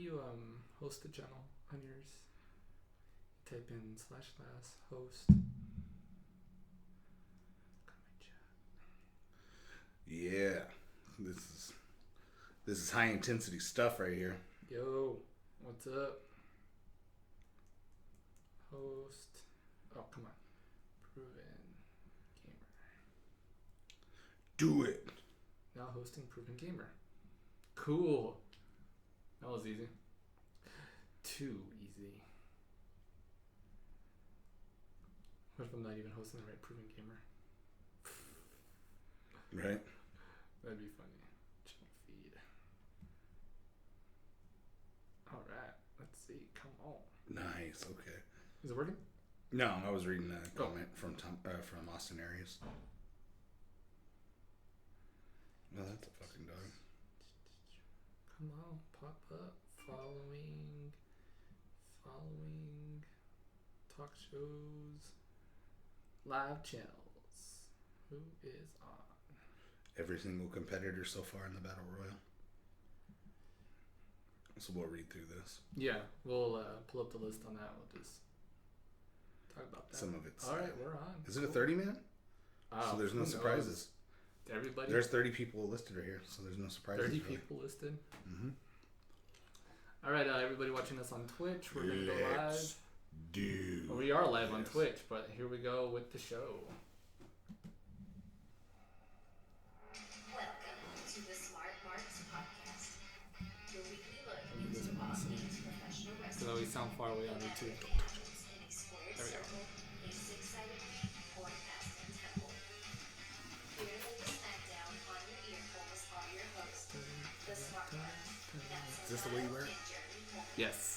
you host the channel on yours? Type in /host. Yeah, this is high intensity stuff right here. Yo, what's up? Host. Oh, come on. Proven Gamer. Do it. Now hosting Proven Gamer. Cool. That was easy. Too easy. What if I'm not even hosting the right Proven Gamer? Right? That'd be funny. Channel feed. Alright, let's see. Come on. Nice, okay. Is it working? No, I was reading a comment from Austin Arias. No, that's a fucking dog. Come on, pop up. Following. Talk shows. Live channels. Who is on? Every single competitor so far in the Battle Royal. So we'll read through this. Yeah, we'll pull up the list on that. We'll just talk about that. Some of it's... Alright, we're on. Is it a 30-man? So there's no surprises. Everybody? There's 30 people listed right here, so there's no surprises. 30 really. people listed? Mm-hmm. Alright, everybody watching us on Twitch, we're going to go live. Well, we are live on Twitch, but here we go with the show. Welcome to the Smart Marks Podcast, your weekly look into all things professional wrestling. So we sound far away on YouTube. In a squared There we go. circle, a six-sided ring, or an Aston temple. Here to lay the smackdown on your ear holes are your hosts, the Smart Marks. Is this the way you wear it? Yes.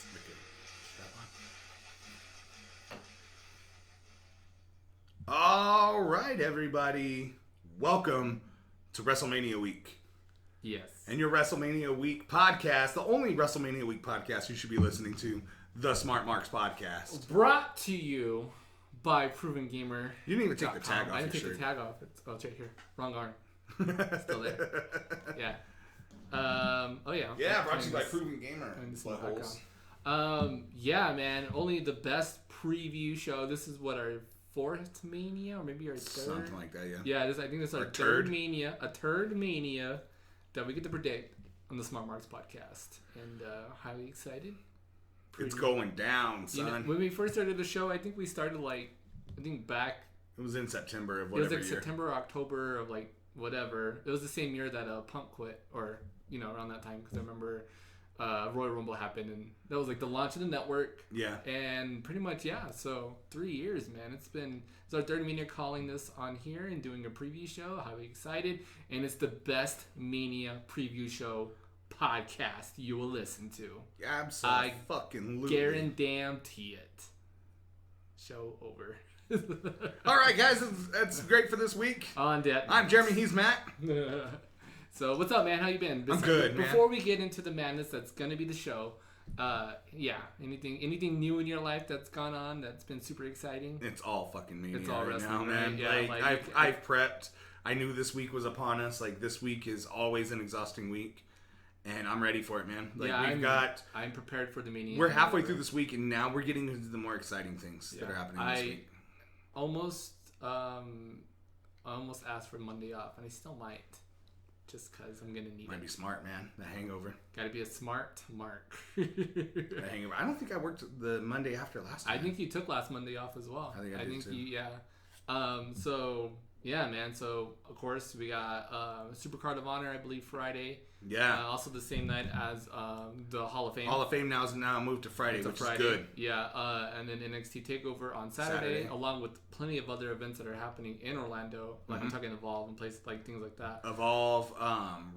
All right, everybody. Welcome to WrestleMania Week. Yes. And your WrestleMania Week podcast, the only WrestleMania Week podcast you should be listening to, the Smart Marks Podcast. Brought to you by Proven Gamer. You didn't even take the tag off I didn't your take shirt. the tag off. It's right here. Wrong arm. Still there. Yeah. Yeah, brought to you by Proven Gamer. Yeah, man. Only the best preview show. This is what, our fourth Mania, or maybe our third. Something like that, yeah. Yeah, I think this is our third Mania. A third Mania that we get to predict on the Smart Marks Podcast, and highly excited. It's going down, son. You know, when we first started the show, I think we started back. It was in September of whatever It was year. September or October of whatever. It was the same year that Punk quit, or around that time, because I remember Royal Rumble happened, and that was the launch of the network. Yeah. And pretty much, yeah. So 3 years, man. It's our third Mania calling this on here and doing a preview show. Highly excited, and it's the best Mania preview show podcast you will listen to. Absolutely. Guarantee it. Show over. All right, guys, that's great for this week. On deck. I'm Jeremy. He's Matt. So what's up, man? How you been? I'm good, man. Before we get into the madness that's gonna be the show, anything new in your life that's gone on that's been super exciting? It's all fucking Mania. It's all wrestling, now, man. right? Yeah, I've prepped. I knew this week was upon us. This week is always an exhausting week, and I'm ready for it, man. I'm prepared for the Mania. We're halfway through this week, and now we're getting into the more exciting things that are happening this week. I almost asked for Monday off, and I still might. Just because I'm going to need it. Might be smart, man. The hangover. Got to be a smart mark. The hangover. I don't think I worked the Monday after last time. I think you took last Monday off as well. I think I did too. Yeah. So, yeah, man. So, of course, we got Supercard of Honor, I believe, Friday. Yeah. Also the same night as the Hall of Fame. Hall of Fame now moved to Friday, which is good. Yeah. And then NXT TakeOver on Saturday, along with plenty of other events that are happening in Orlando. I'm talking Evolve and places things like that. Evolve,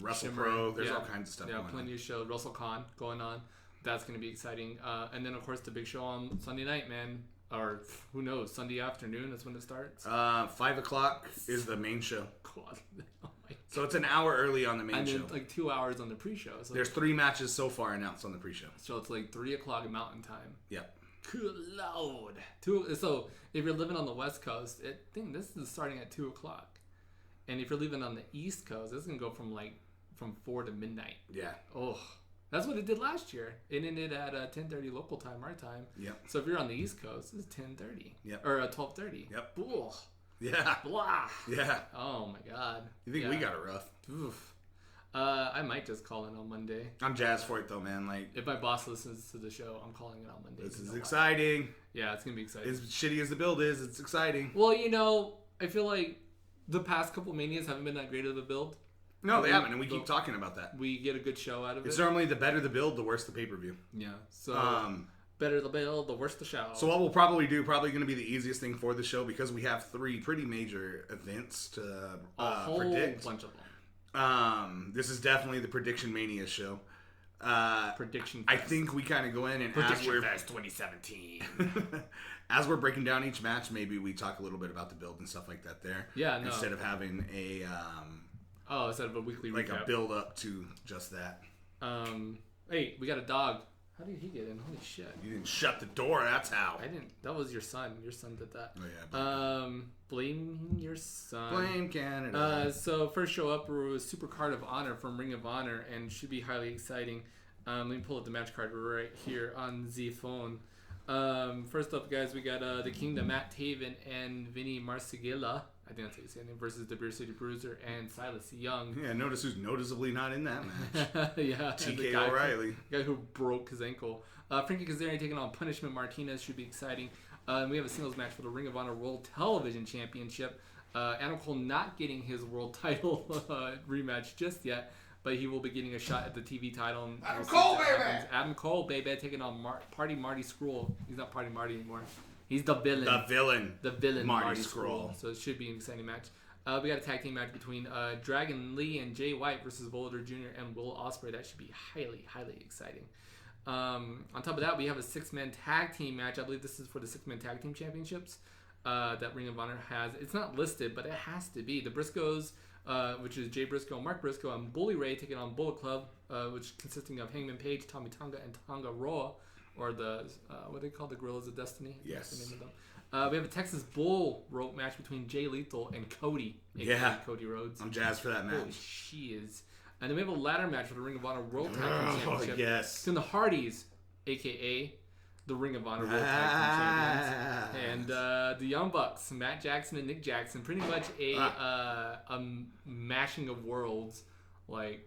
WrestlePro. There's all kinds of stuff going on. Yeah, plenty of shows. WrestleCon going on. That's going to be exciting. And then, of course, the big show on Sunday night, man. Or who knows? Sunday afternoon is when it starts. 5 o'clock is the main show. God. Oh my God. So it's an hour early on the main show. And then 2 hours on the pre-show. So there's 3 matches so far announced on the pre-show. So it's 3 o'clock Mountain Time. Yep. Good Lord. So if you're living on the West Coast, I think this is starting at 2 o'clock. And if you're living on the East Coast, this is going to go from 4 to midnight. Yeah. Oh, That's what it did last year. It ended at 10:30 local time, our time. Yep. So if you're on the East Coast, it's 10:30. Yep. Or 12:30. Yep. Ugh. Yeah. Blah. Yeah. Oh my God. You think we got it rough? Oof. I might just call in on Monday. I'm jazzed for it though, man. Like, If my boss listens to the show, I'm calling it on Monday. this You is know why. exciting. Yeah, it's gonna be exciting. As shitty as the build is, it's exciting. Well, I feel like the past couple Manias haven't been that great of a build. No, they haven't, and we keep talking about that. We get a good show out of It's it. normally the better the build, the worse the pay-per-view. Yeah. So better the build, the worse the show. So what we'll probably do, probably going to be the easiest thing for the show, because we have 3 pretty major events to a whole predict. bunch of them. This is definitely the Prediction Mania show. Prediction I Fest. think we kind of go in and Prediction Fest 2017. as we're breaking down each match, maybe we talk a little bit about the build and stuff like that there. Yeah, no. Instead of having a Instead of a weekly like recap. a build up to just that. Hey, we got a dog. How did he get in? Holy shit. You didn't shut the door. That's how. I didn't. That was your son. Your son did that. Oh yeah. Blame your son. Blame Canada. So first show up was Super Card of Honor from Ring of Honor, and should be highly exciting. Let me pull up the match card right here on the phone. First up, guys, we got the Kingdom, Matt Taven and Vinny Marseglia. I think that's how you say his name. Versus the Beer City Bruiser and Silas Young. Yeah, notice who's noticeably not in that match. Yeah. TK O'Reilly. The guy who broke his ankle. Frankie Kazarian taking on Punishment Martinez. Should be exciting. We have a singles match for the Ring of Honor World Television Championship. Adam Cole not getting his world title rematch just yet, but he will be getting a shot at the TV title. And Adam we'll see Cole, if that baby! happens. Adam Cole, baby, taking on Party Marty Scurll. He's not Party Marty anymore. He's the villain. The villain Marty Scurll. So it should be an exciting match. We got a tag team match between Dragon Lee and Jay White versus Volador Jr. and Will Ospreay. That should be highly, highly exciting. On top of that, we have a 6-man tag team match. I believe this is for the 6-man tag team championships that Ring of Honor has. It's not listed, but it has to be. The Briscoes, which is Jay Briscoe, Mark Briscoe, and Bully Ray taking on Bullet Club, which consisting of Hangman Page, Tommy Tonga, and Tonga Roa, or the, what do they call the Gorillas of Destiny? Yes. That's the name of them. We have a Texas Bull Rope match between Jay Lethal and Cody. Yeah. Cody Rhodes. I'm jazzed for that Holy match. she is. And then we have a ladder match for the Ring of Honor World Tag Team Championship. Yes. Between the Hardys, a.k.a. the Ring of Honor World Tag Team Champions, and the Young Bucks, Matt Jackson and Nick Jackson. Pretty much a mashing of worlds, like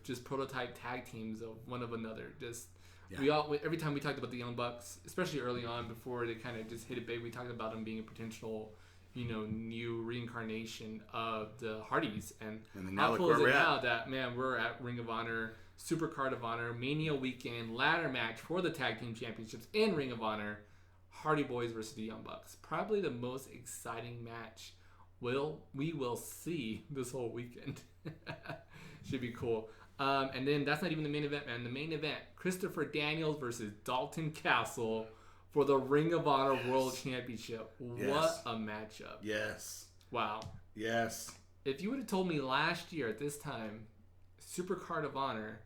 just prototype tag teams of one of another. Just every time we talked about the Young Bucks, especially early on before they kind of just hit it big, we talked about them being a potential, new reincarnation of the Hardys. And now how look cool where is it we're now at. that, man, we're at Ring of Honor, Super Card of Honor, Mania weekend, ladder match for the tag team championships in Ring of Honor, Hardy Boys versus the Young Bucks. Probably the most exciting match we will see this whole weekend. Should be cool. And then that's not even the main event, man. The main event, Christopher Daniels versus Dalton Castle for the Ring of Honor World Championship. Yes. What a matchup. Yes. Wow. Yes. If you would have told me last year at this time, Super Card of Honor,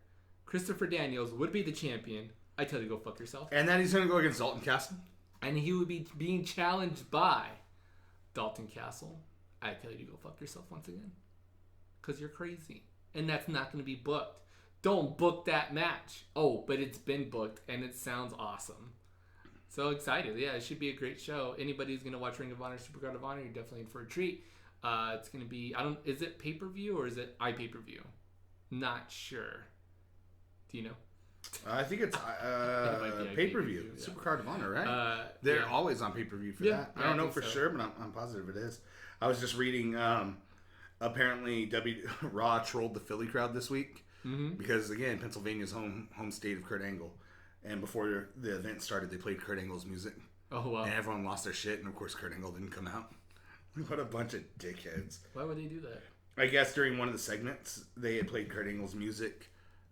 Christopher Daniels would be the champion, I tell you, go fuck yourself. And then he's going to go against Dalton Castle? And he would be being challenged by Dalton Castle, I tell you to go fuck yourself once again. Because you're crazy. And that's not going to be booked. Don't book that match. Oh, but it's been booked, and it sounds awesome. So excited. Yeah, it should be a great show. Anybody who's going to watch Ring of Honor, Super Card of Honor, you're definitely in for a treat. It's going to be, is it pay-per-view or is it iPay-per-view? Not sure. Do you know? I think it's might be pay-per-view. yeah. Super Card of Honor, right? They're always on pay-per-view for that. I don't know for sure, but I'm positive it is. I was just reading, apparently Raw trolled the Philly crowd this week. Mm-hmm. Because, again, Pennsylvania's home state of Kurt Angle. And before the event started, they played Kurt Angle's music. Oh, wow. And everyone lost their shit, and of course Kurt Angle didn't come out. What a bunch of dickheads. Why would they do that? I guess during one of the segments, they had played Kurt Angle's music.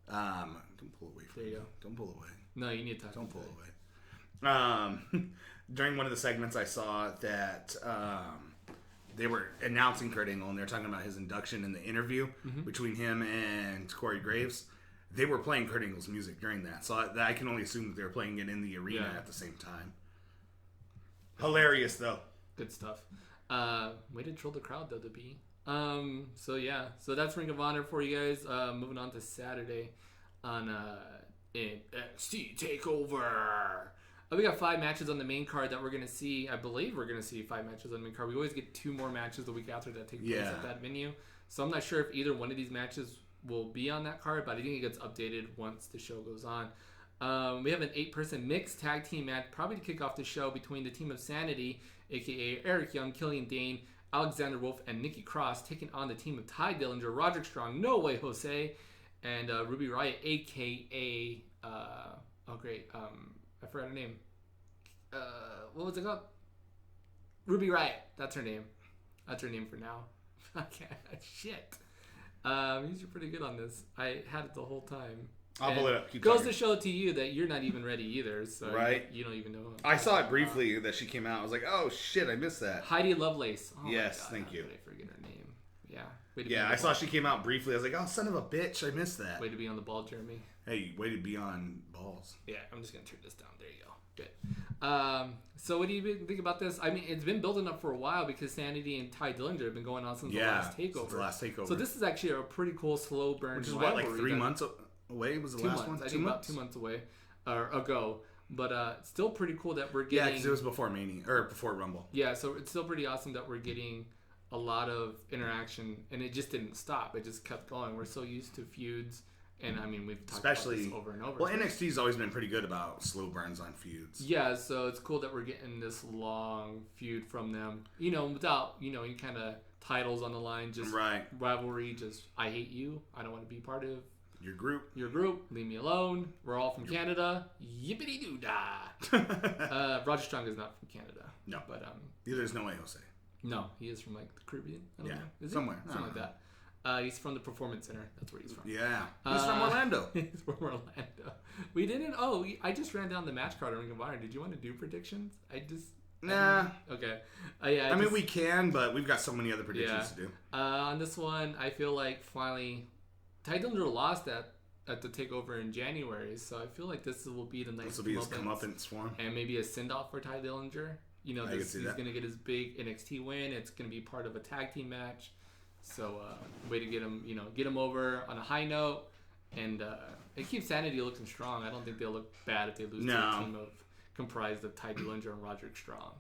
Don't pull away from me. There you go. Don't pull away. No, you need to talk. Don't pull away. During one of the segments, I saw that they were announcing Kurt Angle, and they were talking about his induction in the interview between him and Corey Graves. They were playing Kurt Angle's music during that, so I can only assume that they were playing it in the arena at the same time. Hilarious, though. Good stuff. Way to troll the crowd, though, to be. So that's Ring of Honor for you guys. Moving on to Saturday. on NXT Takeover. We got 5 matches on the main card that we're going to see. I believe we're going to see 5 matches on the main card. We always get 2 more matches the week after that take place at that venue. So I'm not sure if either one of these matches will be on that card, but I think it gets updated once the show goes on. We have an 8-person mixed tag team match, probably to kick off the show, between the team of Sanity, a.k.a. Eric Young, Killian Dane, Alexander Wolf, and Nikki Cross, taking on the team of Ty Dillinger, Roderick Strong, No Way Jose, and Ruby Riott, a.k.a. I forgot her name. What was it called? Ruby Riott. That's her name. That's her name for now. Okay. Shit. You're pretty good on this. I had it the whole time. I'll pull it up. Keep goes talking. to show to you that you're not even ready either. So right. You don't even know. I saw it briefly that she came out. I was like, oh shit, I missed that. Heidi Lovelace. Oh yes, my God, thank you. How did I forget her name? Yeah. Yeah, I saw she came out briefly. I was like, oh, son of a bitch, I missed that. Way to be on the ball, Jeremy. Hey, way to be on balls. Yeah, I'm just going to turn this down. There you go. Good. So what do you think about this? I mean, it's been building up for a while because Sanity and Ty Dillinger have been going on since the last Takeover. Since the last Takeover. So this is actually a pretty cool slow burn. Which is what, like 3 months away was the last one? I think about 2 months away, or ago. But still pretty cool that we're getting... Yeah, because it was before Mania, or before Rumble. Yeah, so it's still pretty awesome that we're getting a lot of interaction, and it just didn't stop. It just kept going. We're so used to feuds, and I mean, we've talked about this over and over. Well, NXT's always been pretty good about slow burns on feuds. Yeah, so it's cool that we're getting this long feud from them, without, any kind of titles on the line, just rivalry, just, I hate you, I don't want to be part of your group, leave me alone, we're all from Canada, yippity-doo-dah. Roger Strong is not from Canada. No. But, neither is No Way Jose. No, he is from, like, the Caribbean. I don't know. Is somewhere. Something like that. He's from the Performance Center. That's where he's from. Yeah. He's from Orlando. He's from Orlando. We didn't... Oh, I just ran down the match card on Ring of Honor. Did you want to do predictions? Nah. Okay. I mean, we can, but we've got so many other predictions to do. On this one, I feel like finally... Ty Dillinger lost at the Takeover in January, so I feel like this will be the nice... This will be his comeuppance for him. And maybe a send-off for Ty Dillinger. He's going to get his big NXT win. It's going to be part of a tag team match. So, way to get him over on a high note. And it keeps Sanity looking strong. I don't think they'll look bad if they lose to a team comprised of Ty Dillinger and Roderick Strong.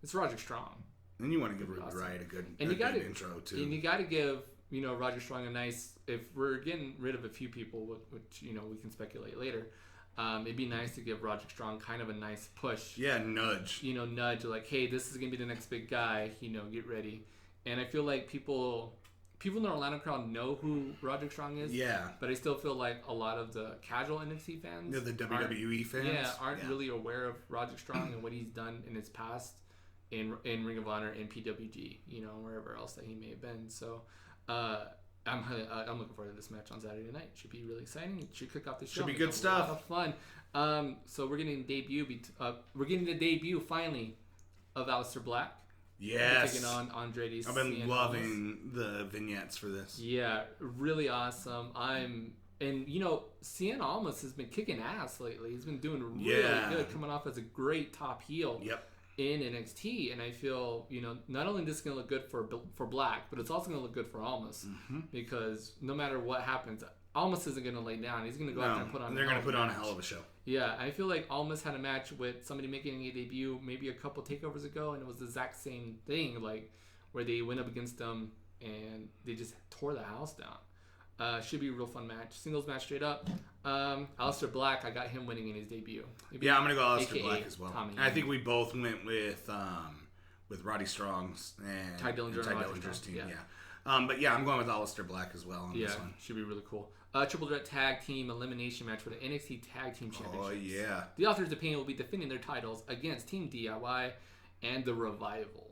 It's Roderick Strong. And you want to give Ruby Riott a good intro, too. And you got to give, Roderick Strong a nice... If we're getting rid of a few people, which, we can speculate later... it'd be nice to give Roderick Strong kind of a nice push. Yeah, nudge. Nudge like, hey, this is gonna be the next big guy. Get ready. And I feel like people in the Orlando crowd know who Roderick Strong is. Yeah. But I still feel like a lot of the casual NXT fans, the WWE fans, aren't really aware of Roderick Strong and what he's done in his past in Ring of Honor and PWG. Wherever else that he may have been. So. I'm looking forward to this match on Saturday night. It should be really exciting. It should kick off the show. Should be good stuff. A lot of fun. So we're getting the debut finally of Aleister Black. Yes. Taking on Andrade. I've been loving the vignettes for this. Yeah, really awesome. Cien Almas has been kicking ass lately. He's been doing really good, coming off as a great top heel. Yep. In NXT, and I feel not only this is gonna look good for Black, but it's also gonna look good for Almas because no matter what happens, Almas isn't gonna lay down. He's gonna go out there and put on. They're gonna put on a hell of a show. Yeah, I feel like Almas had a match with somebody making a debut maybe a couple takeovers ago, and it was the exact same thing, like where they went up against them and they just tore the house down. Should be a real fun match. Singles match straight up. Aleister Black, I got him winning in his debut. I'm gonna go Aleister Black as well. And I think we both went with Roddy Strong's and Ty Dillinger's team. Yeah. I'm going with Aleister Black as well on this one. Should be really cool. Triple threat tag team elimination match for the NXT Tag Team Championships. Oh yeah. The Authors of Pain will be defending their titles against Team DIY and the Revival.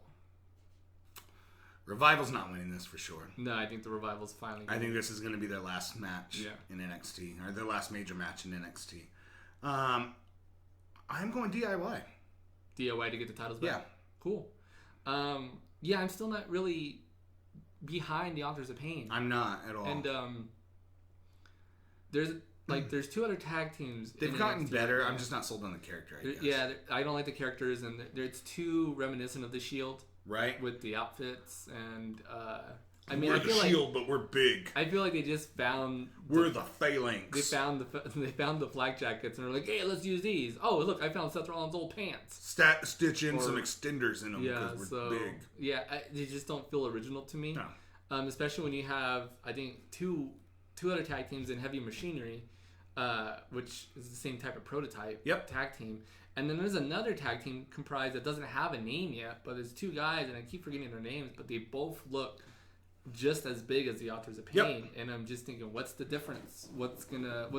Revival's not winning this for sure. No, I think the Revival's finally. I think this is going to be their last match in NXT, or their last major match in NXT. I'm going DIY. DIY to get the titles back? Yeah. Cool. I'm still not really behind the Authors of Pain. I'm not at all. And there's 2 other tag teams. They've gotten better. I'm just not sold on the character, I guess. Yeah, I don't like the characters, and it's too reminiscent of the Shield. Right. With the outfits, and I mean, we're I the feel Shield, but we're big. I feel like they just found We're the Phalanx. they found the flak jackets and they're like, hey, let's use these. Oh, look, I found Seth Rollins' old pants. Stitch in some extenders in them because we're big. Yeah, they just don't feel original to me. No. Especially when you have, I think, two other tag teams in Heavy Machinery, which is the same type of prototype tag team. And then there's another tag team comprised that doesn't have a name yet, but there's two guys, and I keep forgetting their names, but they both look just as big as the Authors of Pain. And I'm just thinking, what's the difference? What's gonna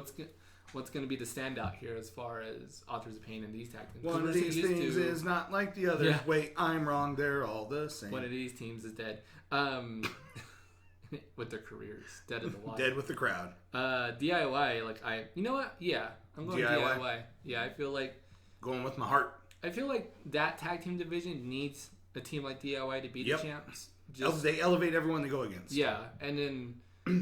be the standout here as far as Authors of Pain and these tag teams? One of these things is not like the others. Wait, I'm wrong. They're all the same. One of these teams is dead. With their careers, dead in the water. Dead with the crowd. DIY, you know what? Yeah, I'm going DIY. Yeah, I feel like going with my heart. I feel like that tag team division needs a team like DIY to be the champs. They elevate everyone they go against. Yeah, and then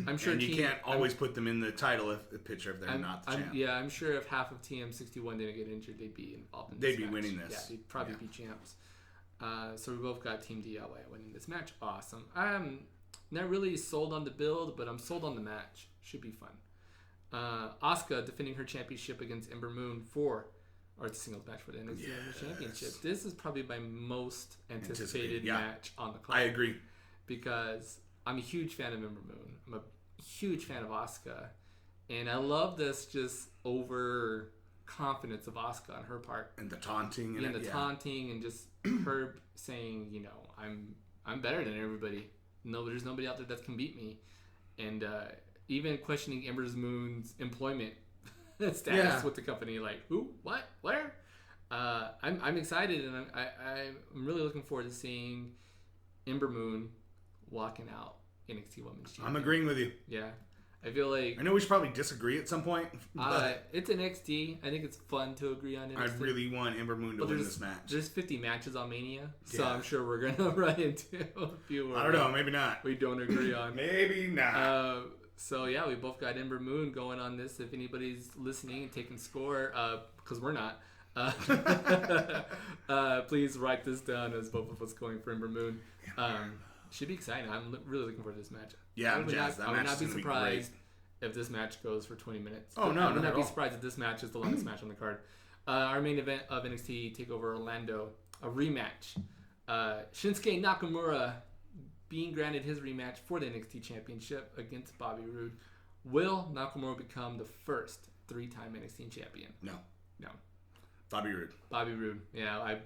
I'm sure and you can't always put them in the title picture if they're not the champ. Yeah, I'm sure if half of TM61 didn't get injured, they'd be involved in this They'd be match. winning this. Yeah, they'd probably be champs. So we both got Team DIY winning this match. Awesome. I'm not really sold on the build, but I'm sold on the match. Should be fun. Asuka defending her championship against Ember Moon it's a singles match for the NXT Championship. This is probably my most anticipated match on the card. I agree. Because I'm a huge fan of Ember Moon. I'm a huge fan of Asuka. And I love this just over confidence of Asuka on her part. And the taunting. Taunting and just her saying, I'm better than everybody. No, there's nobody out there that can beat me. And even questioning Ember Moon's employment status with the company, like who, what, where. I'm excited, and I'm really looking forward to seeing Ember Moon walking out NXT Women's Champion. I'm agreeing with you. Yeah, I feel like I know we should probably disagree at some point. But it's NXT. I think it's fun to agree on NXT. I really want Ember Moon to win this match. There's 50 matches on Mania, so I'm sure we're gonna run into a few. I don't know, maybe not. We don't agree on. Maybe not. So yeah, we both got Ember Moon going on this. If anybody's listening and taking score, because we're not, please write this down as both of us going for Ember Moon. Should be exciting. I'm really looking forward to this match. Yeah, I'm jazzed. I would not be surprised if this match goes for 20 minutes. Oh no, I would not be surprised if this match is the longest match on the card. Our main event of NXT Takeover Orlando, a rematch. Shinsuke Nakamura being granted his rematch for the NXT Championship against Bobby Roode. Will Nakamura become the first 3-time NXT champion? No. Bobby Roode. Yeah, I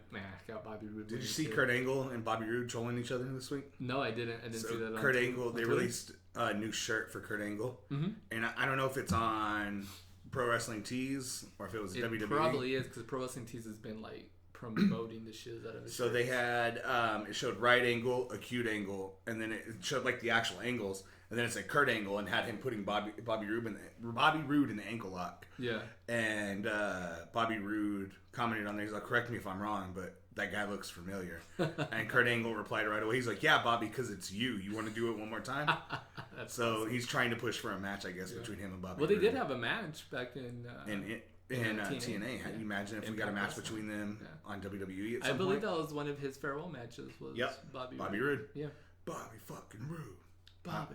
got Bobby Roode. Did you see Kurt Angle and Bobby Roode trolling each other this week? No, I didn't. See that on Kurt Angle, they released a new shirt for Kurt Angle. Mm-hmm. And I don't know if it's on Pro Wrestling Tees or if it was WWE. It probably is, because Pro Wrestling Tees has been promoting the shit out of it. So they had, it showed right angle, acute angle, and then it showed the actual angles. And then it said Kurt Angle and had him putting Bobby Roode in the ankle lock. Yeah. And Bobby Roode commented on there. He's like, correct me if I'm wrong, but that guy looks familiar. And Kurt Angle replied right away. He's like, yeah, Bobby, because it's you. You want to do it one more time? So awesome. He's trying to push for a match, I guess, between him and Bobby Roode. Well, they did have a match back in TNA. How do you imagine if we got a match between them on WWE at some I believe point? that was one of his farewell matches. Was Bobby Roode. Yeah. Bobby fucking Roode. Bobby.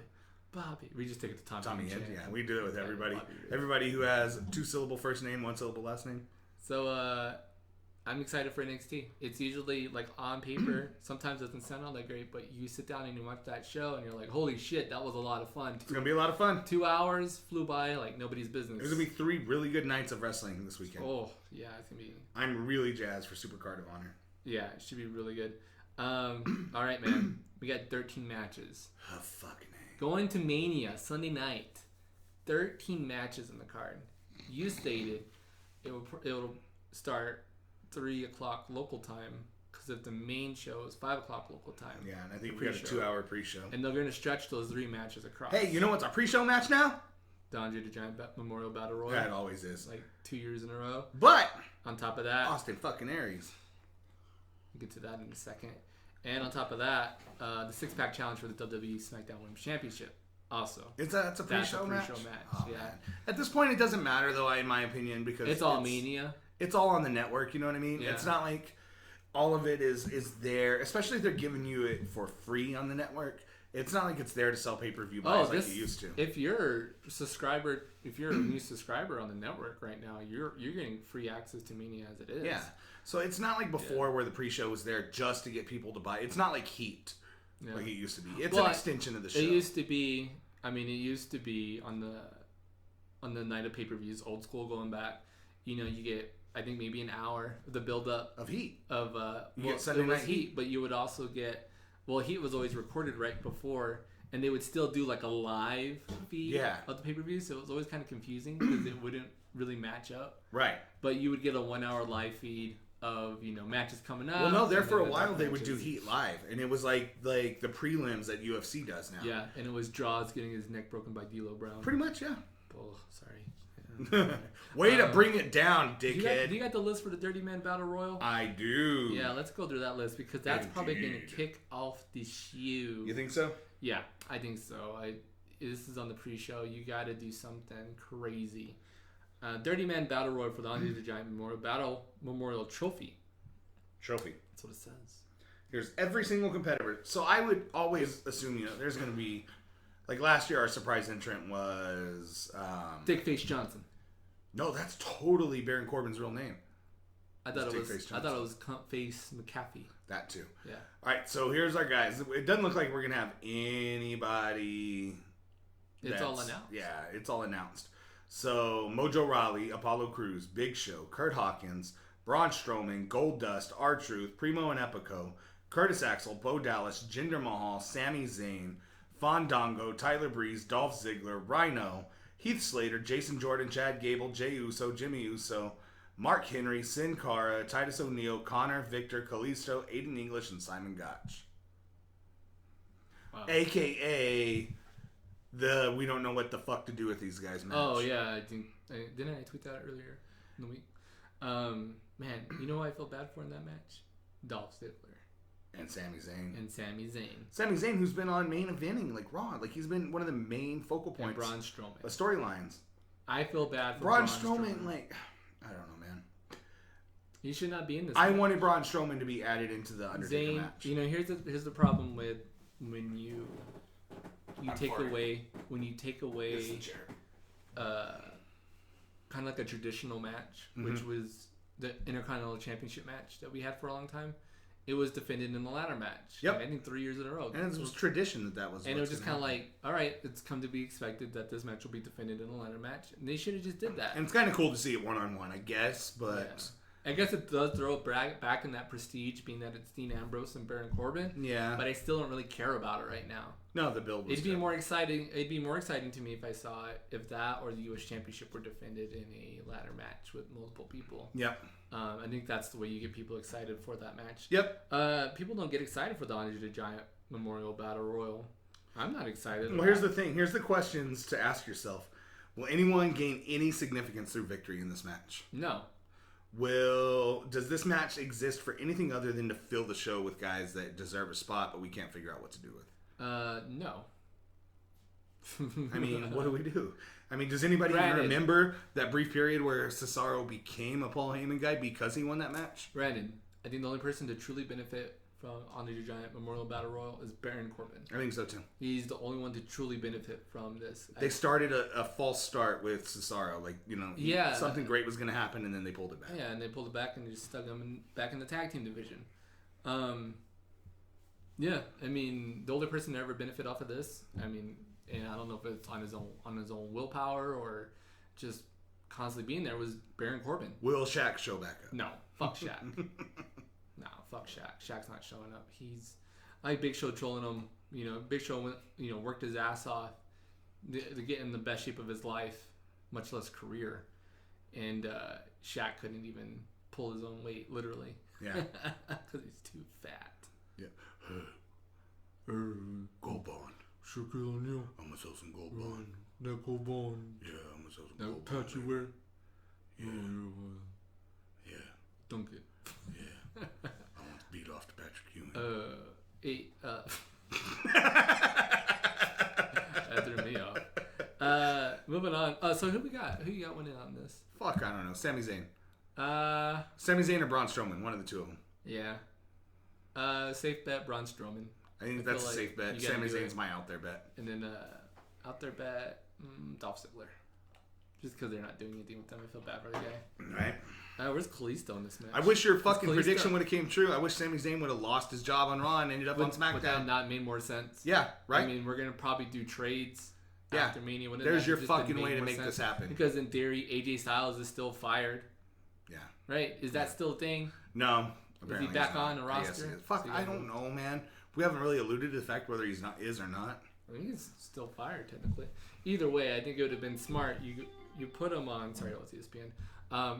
We just take it to Tommy Head. Yeah, we do it with everybody. Everybody who has 2-syllable first name, 1-syllable last name. So I'm excited for NXT. It's usually on paper. Sometimes it doesn't sound all that great, but you sit down and you watch that show and you're like, holy shit, that was a lot of fun. It's gonna be a lot of fun. 2 hours flew by like nobody's business. There's gonna be 3 really good nights of wrestling this weekend. Oh yeah, it's gonna be. I'm really jazzed for Supercard of Honor. Yeah, it should be really good. All right, man. We got 13 matches. Oh fucking A. Going to Mania Sunday night. 13 matches in the card. You stated it'll start 3 o'clock local time, because if the main show is 5 o'clock local time. Yeah, and I think we got a 2-hour pre-show. And they're going to stretch those 3 matches across. Hey, you know what's our pre-show match now? Andre the Giant Memorial Battle Royal. That always is. 2 years in a row. But on top of that, Austin fucking Aries. We'll get to that in a second. And on top of that, the 6-pack challenge for the WWE SmackDown Women's Championship. Also, that's a pre-show match. Oh, yeah. Man. At this point, it doesn't matter though, in my opinion, because it's all Mania. It's all on the network. You know what I mean? Yeah. It's not like all of it is there. Especially if they're giving you it for free on the network. It's not like it's there to sell pay-per-view buys like it used to. If you're a new subscriber on the network right now, you're getting free access to Mania as it is. Yeah. So it's not like before where the pre-show was there just to get people to buy. It's not like Heat like it used to be. It's an extension of the show. It used to be. I mean, it used to be on the night of pay-per-views, old school going back. You get I think maybe an hour of the build-up of Heat. You get Sunday Night Heat, but you would also get. Well, Heat was always recorded right before, and they would still do like a live feed of the pay-per-view, so it was always kind of confusing because it wouldn't really match up. Right. But you would get a 1 hour live feed of matches coming up. Well, no, there for a while they would do Heat live, and it was like the prelims that UFC does now. Yeah, and it was Draws getting his neck broken by D'Lo Brown. Pretty much, yeah. Oh, sorry. Way to bring it down, dickhead. Do you got the list for the Dirty Man Battle Royal? I do. Yeah, let's go through that list because that's probably going to kick off the show. You think so? Yeah, I think so. This is on the pre-show. You got to do something crazy. Dirty Man Battle Royal for the Andre the Giant Memorial Trophy. Trophy. That's what it says. Here's every single competitor. So I would always assume, there's going to be... Like last year, our surprise entrant was... Dickface Johnson. No, that's totally Baron Corbin's real name. I thought it was Cuntface McAfee. That too. Yeah. All right, so here's our guys. It doesn't look like we're going to have anybody... It's all announced. Yeah, it's all announced. So Mojo Rawley, Apollo Crews, Big Show, Kurt Hawkins, Braun Strowman, Goldust, R-Truth, Primo and Epico, Curtis Axel, Bo Dallas, Jinder Mahal, Sami Zayn, Fandango, Tyler Breeze, Dolph Ziggler, Rhino, Heath Slater, Jason Jordan, Chad Gable, Jey Uso, Jimmy Uso, Mark Henry, Sin Cara, Titus O'Neil, Connor, Victor, Kalisto, Aiden English, and Simon Gotch. Wow. AKA we don't know what the fuck to do with these guys match. Oh yeah, didn't I tweet that earlier in the week? Man, you know who I feel bad for in that match? Dolph Ziggler. And Sami Zayn. Sami Zayn, who's been on main eventing, like Raw. Like, he's been one of the main focal points. And Braun Strowman. The storylines. I feel bad for Braun Strowman. Like, I don't know, man. He should not be in this match. I wanted Braun Strowman to be added into the Undertaker match. Here's the problem with when you take away kind of like a traditional match, which was the Intercontinental Championship match that we had for a long time. It was defended in the ladder match. Yep. I think 3 years in a row. And it was tradition that was. And it was just kind of like, all right, it's come to be expected that this match will be defended in a ladder match. And they should have just did that. And it's kind of cool to see it one-on-one, I guess. But I guess it does throw it back in that prestige, being that it's Dean Ambrose and Baron Corbin. Yeah. But I still don't really care about it right now. No, the build was It'd be more exciting to me if I saw it, if that or the U.S. Championship were defended in a ladder match with multiple people. Yep. I think that's the way you get people excited for that match. Yep. People don't get excited for the Andre the Giant Memorial Battle Royal. I'm not excited. Well, here's the thing. Here's the questions to ask yourself. Will anyone gain any significance through victory in this match? No. Does this match exist for anything other than to fill the show with guys that deserve a spot, but we can't figure out what to do with? No. I mean, what do we do? I mean, does anybody even remember that brief period where Cesaro became a Paul Heyman guy because he won that match? Brandon, I think the only person to truly benefit from Andre the Giant Memorial Battle Royal is Baron Corbin. I think so too. He's the only one to truly benefit from this. They started a false start with Cesaro. Like, something great was going to happen, and then they pulled it back. Yeah, and they pulled it back and just stuck him back in the tag team division. Yeah, I mean, the only person to ever benefit off of this, and I don't know if it's on his own willpower or just constantly being there, was Baron Corbin. Will Shaq show back up? No, fuck Shaq. No, fuck Shaq. Shaq's not showing up. He's like Big Show trolling him. Big Show went, worked his ass off to get in the best shape of his life, much less career, and Shaq couldn't even pull his own weight, literally. Yeah, because he's too fat. Yeah. Gold Bond. Shaquille O'Neal. I'm gonna sell some Gold Bond. That Gold Bond. Yeah, I'm gonna sell some Gold Bond. That patch you wear. Yeah. Dunk it. Yeah. I want to beat off to Patrick Ewing. That threw me off. Moving on. So who you got winning on this? Fuck, I don't know. Sami Zayn. Sami Zayn or Braun Strowman. One of the two of them. Yeah. Safe bet, Braun Strowman. I think that's a like safe bet. you gotta Sami do Zayn's it. my out there bet. And then out there bet Dolph Ziggler. Just because they're not doing anything with them, I feel bad for the guy. Right. Where's Kalisto in this match? I wish your fucking Kalisto? prediction would have came true. I wish Sami Zayn would have lost his job on Raw and ended up on Would that SmackDown. not made more sense? Yeah, right? I mean, we're going to probably do trades Yeah. after Mania. Wouldn't There's that your have just been fucking made way to more make sense? this happen. Because in theory, AJ Styles is still fired. Yeah. Right? Is that still a thing? No. Is Apparently he back he's not. on the I guess roster? he is. Fuck, So I don't know, man. We haven't really alluded to the fact whether he's not is or not. I mean, he's still fired technically. Either way, I think it would have been smart. You put him on. Sorry, let's ESPN.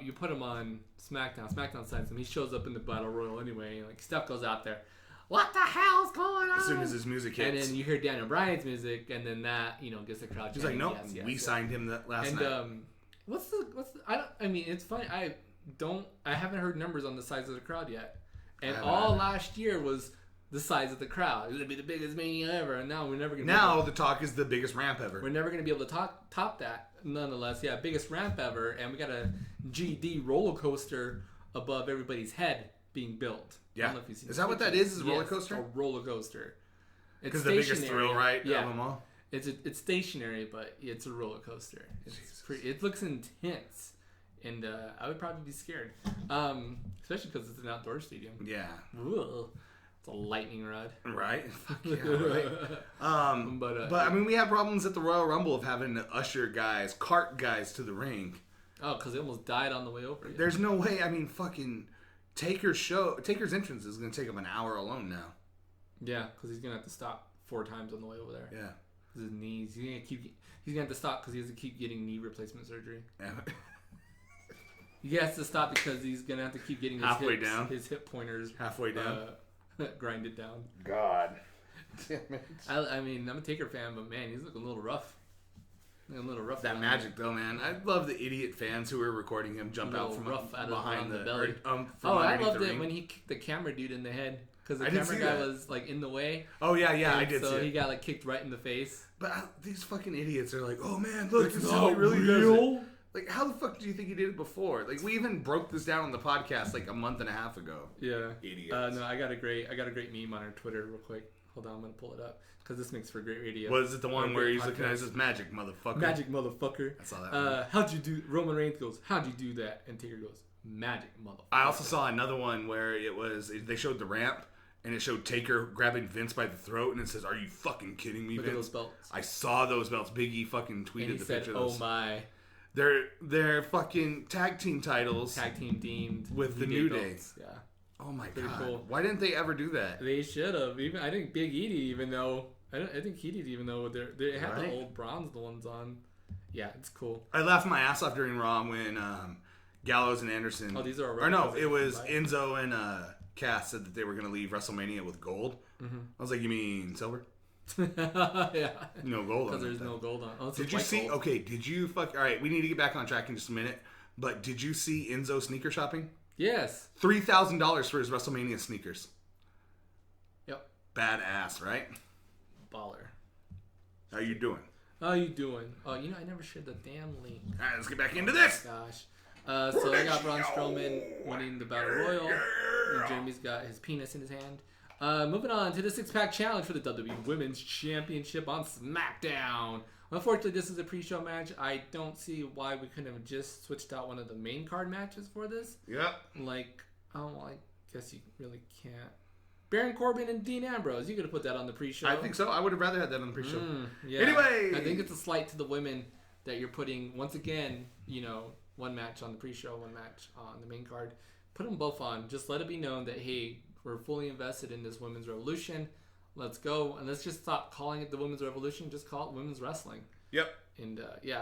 You put him on SmackDown. SmackDown signs him. He shows up in the Battle Royal anyway. Like Steph goes out there. What the hell's going on? As soon as his music hits. And then you hear Daniel Bryan's music, and then that gets the crowd. He's like, chanting, nope, yes, we yes. signed him that last And night. what's the I mean, it's funny. I haven't heard numbers on the size of the crowd yet. And all last year was the size of the crowd. It was gonna be the biggest Mania ever, and now we're never gonna. Now the talk is the biggest ramp ever. We're never gonna be able to top that. Nonetheless, yeah, biggest ramp ever, and we got a GD roller coaster above everybody's head being built. I Yeah. don't know if you've seen Is the that what that pictures. is? Is a roller Yes, coaster? a roller coaster. It's Because the biggest stationary. thrill ride Yeah. of them all. It's stationary, but it's a roller coaster. It looks intense, and I would probably be scared, especially because it's an outdoor stadium. Yeah. Ooh, it's a lightning rod. Right? Fuck yeah, right. But But I mean, we have problems at the Royal Rumble of having to usher guys, cart guys to the ring. Oh, because they almost died on the way over. There's no way. I mean, fucking Taker's entrance is going to take up an hour alone now. Yeah, because he's gonna have to stop 4 times on the way over there. Yeah. 'Cause his knees. He's gonna have to stop because he has to keep getting knee replacement surgery. Yeah. He has to stop because he's gonna have to keep getting his Halfway hips, down. his hip pointers Halfway down. grinded down. God. Damn it. I mean, I'm a Taker fan, but man, he's looking a little rough. A little rough. That around magic, though, man. I love the idiot fans who are recording him jump out from rough out of behind the belly. from I underneath loved the it ring. when he kicked the camera dude in the head because the I didn't camera see guy that. was like in the way. Oh, yeah, I And did so see he it. got like kicked right in the face. But these fucking idiots are like, oh, man, look, this is how not he really does real. it. Like, how the fuck do you think he did it before? Like, we even broke this down on the podcast like a month and a half ago. Yeah. Idiots. No, I got a great meme on our Twitter real quick. Hold on, I'm gonna pull it up because this makes for great radio. Was it the one where great he's looking at podcast. his magic, motherfucker? Magic motherfucker. I saw that one. How'd you do? Roman Reigns goes, how'd you do that? And Taker goes, magic motherfucker. I also saw another one where they showed the ramp and it showed Taker grabbing Vince by the throat and it says, "Are you fucking kidding me, Look at Vince?" those belts. I saw those belts. Big E fucking tweeted And he the said, picture of "Oh those. my, They're fucking tag team titles. tag team deemed With the New New belts." Day. Yeah, Oh my Pretty god! cool. Why didn't they ever do that? they should have. Even I think Big E did, even though I think he did, even though they had Right. the old bronze ones on. Yeah, it's cool. I laughed my ass off during Raw when Gallows and Anderson. Oh, these are Or no, replicas it was that Enzo and Cass said that they were going to leave WrestleMania with gold. Mm-hmm. I was like, you mean silver? Yeah, No gold on because it. there's then. no gold on. Oh, it's Did a you white see? gold. Okay, did you fuck? All right, we need to get back on track in just a minute. But did you see Enzo sneaker shopping? Yes. $3,000 for his WrestleMania sneakers. Yep. Badass, right? Baller. How you doing? How you doing? Oh, I never shared the damn link. All right, let's get back into this. Gosh. So I got Braun Strowman winning the Battle Royal. And Jeremy's got his penis in his hand. Moving on to the 6-pack challenge for the WWE Women's Championship on SmackDown. Unfortunately, this is a pre-show match. I don't see why we couldn't have just switched out one of the main card matches for this. Yep. Like, oh, I guess you really can't. Baron Corbin and Dean Ambrose. You could have put that on the pre-show. I think so. I would have rather had that on the pre-show. Yeah. Anyway. I think it's a slight to the women that you're putting, once again, one match on the pre-show, one match on the main card. Put them both on. Just let it be known that, hey, we're fully invested in this women's revolution. Let's go. And let's just stop calling it the women's revolution. Just call it women's wrestling. Yep. And,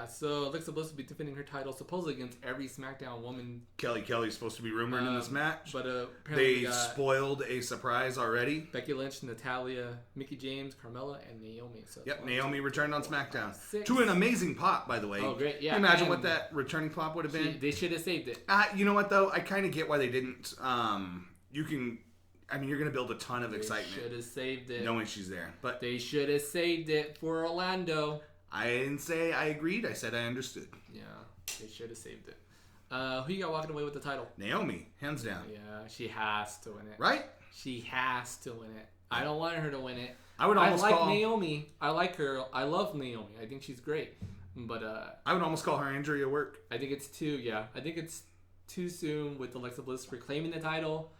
so Alexa Bliss will be defending her title supposedly against every SmackDown woman. Kelly's supposed to be rumored in this match. But apparently They we got spoiled a surprise already. Becky Lynch, Natalia, Mickie James, Carmella, and Naomi. So Yep, Naomi returned on SmackDown. 6. To an amazing pop, by the way. Oh, great, yeah. Can you imagine And what that returning pop would have been? They should have saved it. You know what, though? I kind of get why they didn't. You're going to build a ton of They excitement should have saved it. knowing she's there. But They should have saved it for Orlando. I didn't say I agreed. I said I understood. Yeah, they should have saved it. Who you got walking away with the title? Naomi, hands down. Yeah, she has to win it. Right? She has to win it. I don't want her to win it. I would almost call Naomi. I like her. I love Naomi. I think she's great. But I would almost call her injury at work. I think it's too soon with Alexa Bliss reclaiming the title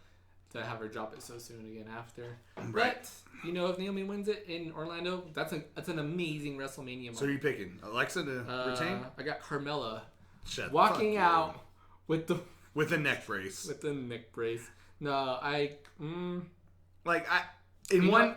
to have her drop it so soon again after. Right. But if Naomi wins it in Orlando, that's an amazing WrestleMania moment. So who are you picking? Alexa to retain? I got Carmella walking out with a neck brace. With the neck brace. No, on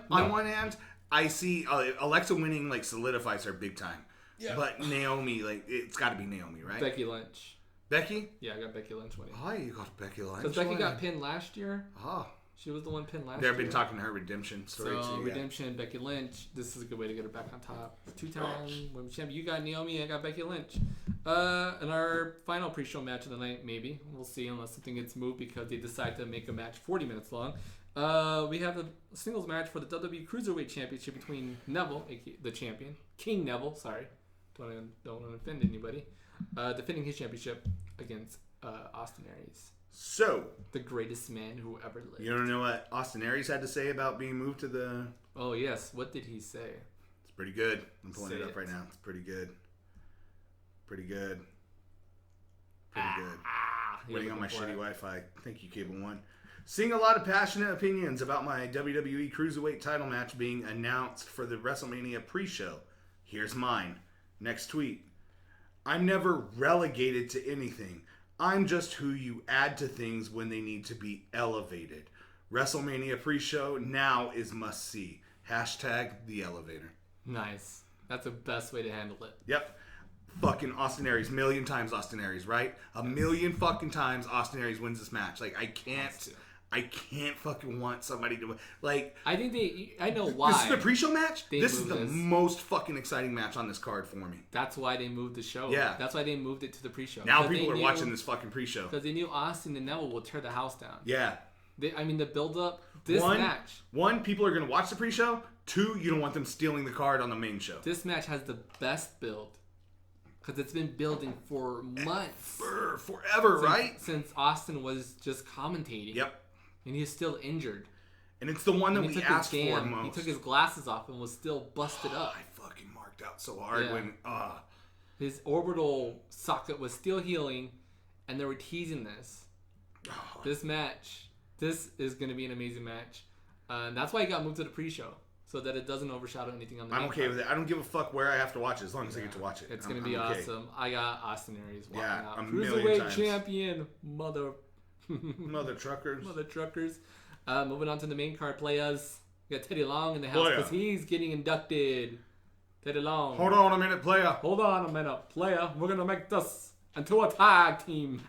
one hand, I see Alexa winning like solidifies her big time. Yeah. But Naomi, like, it's got to be Naomi, right? Becky Lynch. Becky? Yeah, I got Becky Lynch winning. Oh, you got Becky Lynch. Because Becky got pinned last year. Oh. She was the one pinned last year. They've been talking to her redemption story too. Redemption, Becky Lynch. This is a good way to get her back on top. 2-time women's champion. You got Naomi, I got Becky Lynch. In our final pre-show match of the night, maybe. We'll see unless something gets moved because they decide to make a match 40 minutes long. We have a singles match for the WWE Cruiserweight Championship between Neville, the champion, King Neville, sorry. Don't want to offend anybody. Defending his championship against Austin Aries. So, the greatest man who ever lived. You don't know what Austin Aries had to say about being moved to the... Oh, yes. What did he say? It's pretty good. I'm pulling it up right now. It's pretty good. Pretty good. Waiting on my shitty Wi-Fi. Thank you, Cable One. Seeing a lot of passionate opinions about my WWE Cruiserweight title match being announced for the WrestleMania pre-show. Here's mine. Next tweet. I'm never relegated to anything. I'm just who you add to things when they need to be elevated. WrestleMania pre-show now is must-see. Hashtag the elevator. Nice. That's the best way to handle it. Yep. Fucking Austin Aries. Million times Austin Aries, right? A million fucking times Austin Aries wins this match. Like, I can't fucking want somebody to... Like... I think I know why. This is the pre-show match? This is the most fucking exciting match on this card for me. That's why they moved the show. Yeah. That's why they moved it to the pre-show. Now people are watching this fucking pre-show. Because they knew Austin and Neville will tear the house down. Yeah. The build-up... match... One, people are going to watch the pre-show. Two, you don't want them stealing the card on the main show. This match has the best build. Because it's been building for months. Forever, right? Since Austin was just commentating. Yep. And he's still injured. And it's the one that we asked for most. He took his glasses off and was still busted up. I fucking marked out so hard when... His orbital socket was still healing, and they were teasing this. This match, this is going to be an amazing match. And that's why he got moved to the pre-show, so that it doesn't overshadow anything on the I'm okay with it. I don't give a fuck where I have to watch it, as long as I get to watch it. It's going to be awesome. I got Austin Aries walking out. Cruiserweight champion, Mother truckers. Mother truckers. Moving on to the main card players. We got Teddy Long in the house because he's getting inducted. Teddy Long. Hold on a minute, player. We're going to make this into a tag team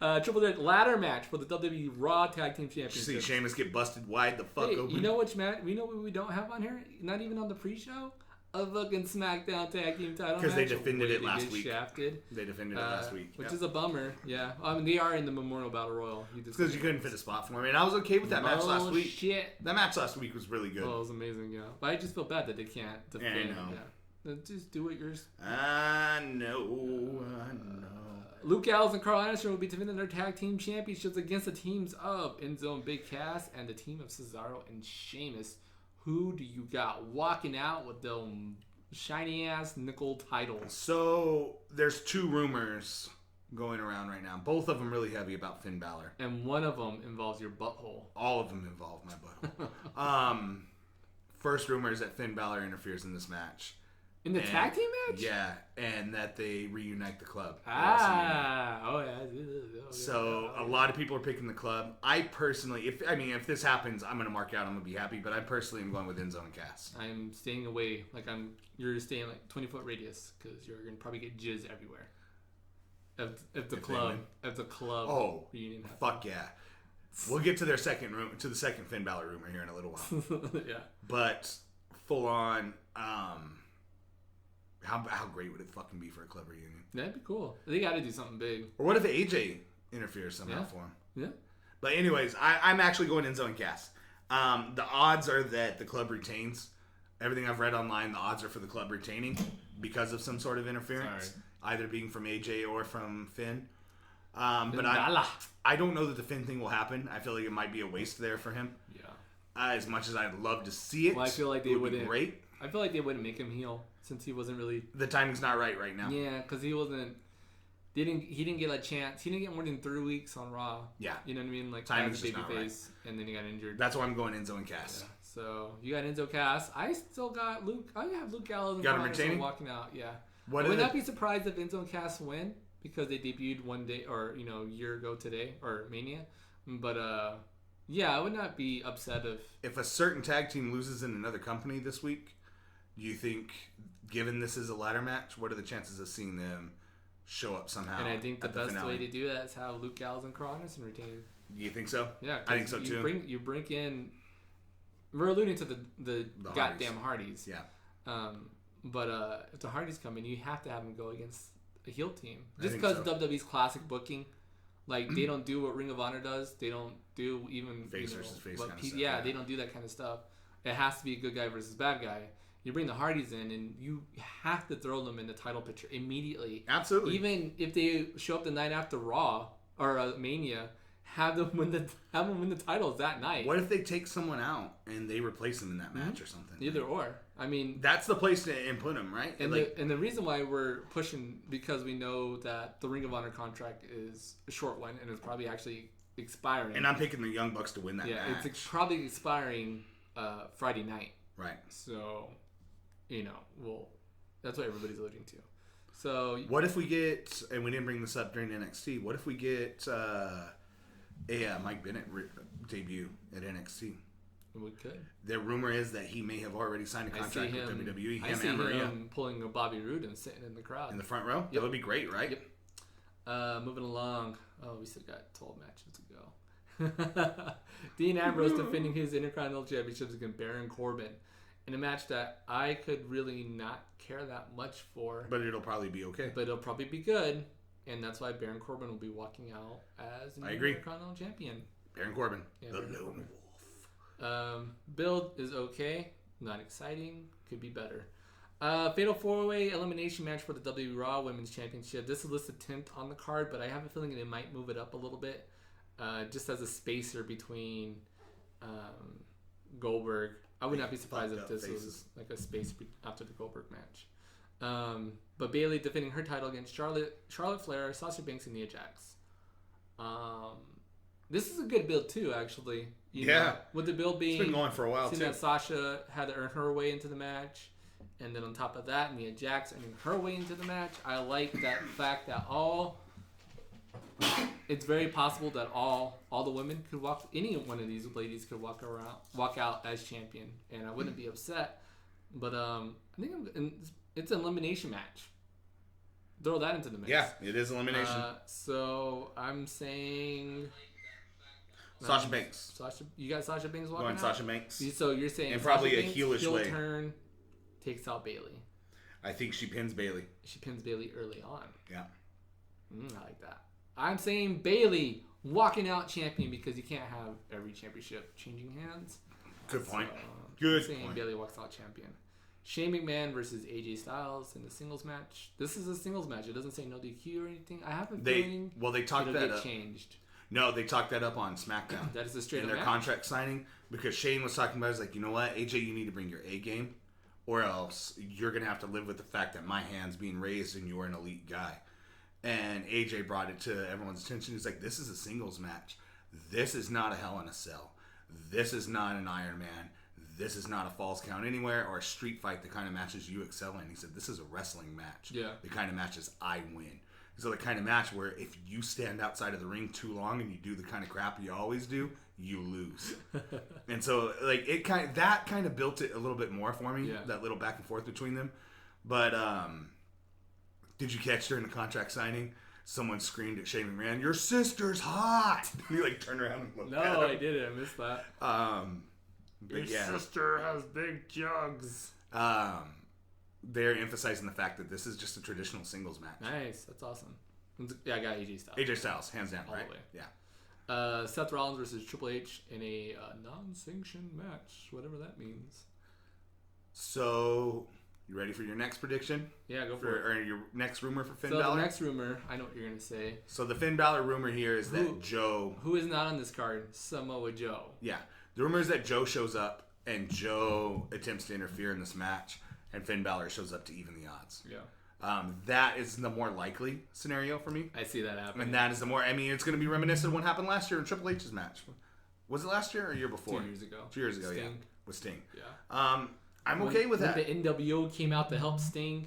match. Triple threat ladder match for the WWE Raw Tag Team Championship. See Sheamus get busted wide the fuck open. You know which match? We know what we don't have on here? Not even on the pre-show? A fucking SmackDown Tag Team title match. Because they defended it last week. Shafted. They defended it last week. Which is a bummer. Yeah. I mean, they are in the Memorial Battle Royal. Because you couldn't fit a spot for me. And I was okay with that match last week. Shit. That match last week was really good. Oh, it was amazing, yeah. But I just feel bad that they can't defend. Yeah, I know. Yeah. Just do it yours. I know. Luke Gallows and Carl Anderson will be defending their tag team championships against the teams of Enzo and Big Cass and the team of Cesaro and Sheamus. Who do you got walking out with them shiny ass nickel titles? So there's two rumors going around right now. Both of them really heavy about Finn Balor. And one of them involves your butthole. All of them involve my butthole. First rumor is that Finn Balor interferes in this match. In the tag team match? Yeah, and that they reunite the club. So a lot of people are picking the club. I personally, if this happens, I'm gonna mark out. I'm gonna be happy. But I personally am going with Enzo and Cass. I'm staying away. You're staying 20-foot radius because you're gonna probably get jizz everywhere. If the club reunion happens. Fuck yeah. We'll get to the second Finn Balor rumor here in a little while. Yeah. But full on. How great would it fucking be for a club reunion? That'd be cool. They got to do something big. Or what if AJ interferes somehow for him? Yeah. But anyways, I'm actually going Enzo and Cass. The odds are that the club retains. Everything I've read online, the odds are for the club retaining because of some sort of interference, either being from AJ or from Finn. But I don't know that the Finn thing will happen. I feel like it might be a waste there for him. Yeah. as much as I'd love to see it. Well, I feel like it they would be wouldn't. great. I feel like they wouldn't make him heel since he wasn't really. The timing's not right now. Yeah, because he wasn't. He didn't get a chance. He didn't get more than 3 weeks on Raw. Yeah. You know what I mean? Like Timing's as a just not babyface, and then he got injured. That's why I'm going Enzo and Cass. Yeah. So you got Enzo Cass. I still got Luke. I have Luke Gallows. Got him retaining? Walking out. Yeah. What I would is not be surprised if Enzo and Cass win because they debuted one day or a year ago today or Mania. But yeah, I would not be upset if a certain tag team loses in another company this week. Do you think, given this is a ladder match, what are the chances of seeing them show up somehow? And I think the best finale? way to do that is have Luke Gallows and Carl Anderson retained. You think so? Yeah, I think so too. You bring in. We're alluding to the goddamn Hardys. Yeah. But if the Hardys come in, you have to have them go against a heel team. I Just think because so. WWE's classic booking, like they don't do what Ring of Honor does. They don't do even Face versus face what kind of stuff. Yeah, they don't do that kind of stuff. It has to be a good guy versus bad guy. You bring the Hardys in, and you have to throw them in the title picture immediately. Absolutely. Even if they show up the night after Raw or Mania, have them win the titles that night. What if they take someone out and they replace them in that match or something? Either or. I mean, that's the place to input them, right? And the reason why we're pushing because we know that the Ring of Honor contract is a short one and it's probably actually expiring. And I'm picking the Young Bucks to win that match. Yeah, it's probably expiring Friday night. Right. So, that's what everybody's alluding to. So what if we get, and we didn't bring this up during NXT, what if we get a Mike Bennett debut at NXT? We could. The rumor is that he may have already signed a contract with WWE. I see him pulling a Bobby Roode and sitting in the crowd. In the front row? Yep. That would be great, right? Yep. Moving along. Oh, we still got 12 matches to go. Dean Ambrose defending his Intercontinental Championships against Baron Corbin in a match that I could really not care that much for. But it'll probably be okay. But it'll probably be good. And that's why Baron Corbin will be walking out as the Intercontinental Champion. Baron Corbin. Yeah, the Baron lone Corbin. wolf. Build is okay. Not exciting. Could be better. Fatal 4-way elimination match for the WWE Raw Women's Championship. This is listed 10th on the card, but I have a feeling they might move it up a little bit. Just as a spacer between Goldberg. I would not be surprised if this was like a space after the Goldberg match. But Bayley defending her title against Charlotte Flair, Sasha Banks, and Nia Jax. This is a good build too, actually. You know, with the build being it's been going for a while too. That Sasha had to earn her way into the match, and then on top of that, Nia Jax earning her way into the match. I like that fact that it's very possible that all the women could any one of these ladies could walk out as champion, and I wouldn't be upset. But I think it's an elimination match. Throw that into the mix. Yeah, it is elimination. So I'm saying Sasha Banks. You got Sasha Banks walking out? Sasha Banks. So you're saying and probably Sasha a Banks, heelish heel way. Turn takes out Bayley. I think she pins Bayley. She pins Bayley early on. Yeah. I like that. I'm saying Bayley walking out champion because you can't have every championship changing hands. Good point. Good point. I'm saying Bayley walks out champion. Shane McMahon versus AJ Styles in the singles match. This is a singles match. It doesn't say no DQ or anything. I have a feeling they talked that up. Changed. No, they talked that up on SmackDown. That is a straight up in their match. Contract signing, because Shane was talking about it. He's like, you know what, AJ, you need to bring your A game, or else you're gonna have to live with the fact that my hand's being raised and you're an elite guy. And AJ brought it to everyone's attention. He's like, this is a singles match. This is not a Hell in a Cell. This is not an Iron Man. This is not a Falls Count Anywhere or a street fight, the kind of matches you excel in. He said, this is a wrestling match. Yeah. The kind of matches I win. So the kind of match where if you stand outside of the ring too long and you do the kind of crap you always do, you lose. And so like that kind of built it a little bit more for me. Yeah. That little back and forth between them. But did you catch during the contract signing? Someone screamed at Shane McMahon, "Your sister's hot!" And he like turned around and looked at him. No, I didn't. I missed that. Your sister has big jugs. They're emphasizing the fact that this is just a traditional singles match. Nice. That's awesome. Yeah, I got AJ Styles. AJ Styles, hands down, all right? The way. Yeah. Seth Rollins versus Triple H in a non-sanctioned match, whatever that means. So, you ready for your next prediction? Yeah, go for it. Or your next rumor for Finn Balor? So the next rumor, I know what you're going to say. So the Finn Balor rumor here is that Joe... Who is not on this card? Samoa Joe. Yeah. The rumor is that Joe shows up and Joe attempts to interfere in this match, and Finn Balor shows up to even the odds. Yeah. That is the more likely scenario for me. I see that happening. And that is the more... I mean, it's going to be reminiscent of what happened last year in Triple H's match. Was it last year or a year before? 2 years ago. 2 years ago, Sting. yeah. With Sting. Yeah. I'm okay with that. When the NWO came out to help Sting.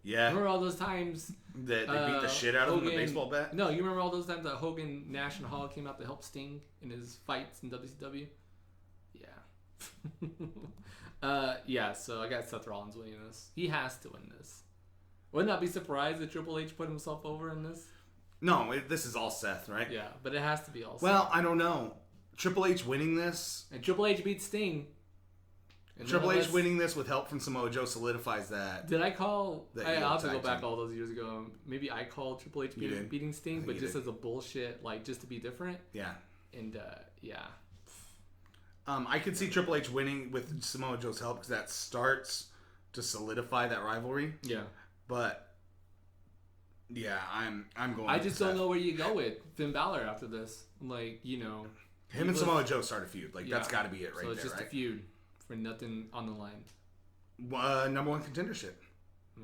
Yeah. Remember all those times That they beat the shit out of him with a baseball bat? No, you remember all those times that Hogan Nash and Hall came out to help Sting in his fights in WCW? Yeah. Yeah, so I got Seth Rollins winning this. He has to win this. Would not be surprised if Triple H put himself over in this. No, this is all Seth, right? Yeah, but it has to be all Seth. Well, I don't know. Triple H winning this... And Triple H beats Sting. And Triple H winning this with help from Samoa Joe solidifies that. Did I call... I'll have to go tag back team. all those years ago. Maybe I called Triple H beating Sting, but just as a bullshit, like, just to be different. Yeah. And, yeah. I could see Triple H winning with Samoa Joe's help because that starts to solidify that rivalry. Yeah. But yeah, I'm going. I just don't know where you go with Finn Balor after this. Like, you know, him and Samoa Joe start a feud. Like that's got to be it right there. So it's just a feud for nothing on the line. Number one contendership.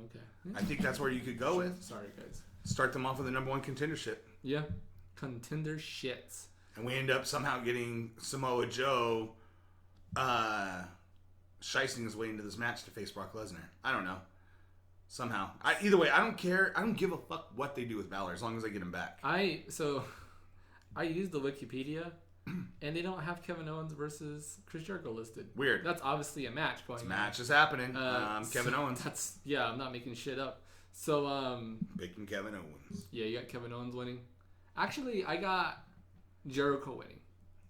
Okay. I think that's where you could go with. Sorry, guys. Start them off with the number one contendership. Yeah. Contender shits. And we end up somehow getting Samoa Joe shicing his way into this match to face Brock Lesnar. I don't know. Somehow. Either way, I don't care. I don't give a fuck what they do with Balor as long as I get him back. I used the Wikipedia, and they don't have Kevin Owens versus Chris Jericho listed. Weird. That's obviously a match going on. Match is happening. Kevin Owens. I'm not making shit up. So, picking Kevin Owens. Yeah, you got Kevin Owens winning. Actually, I got Jericho winning.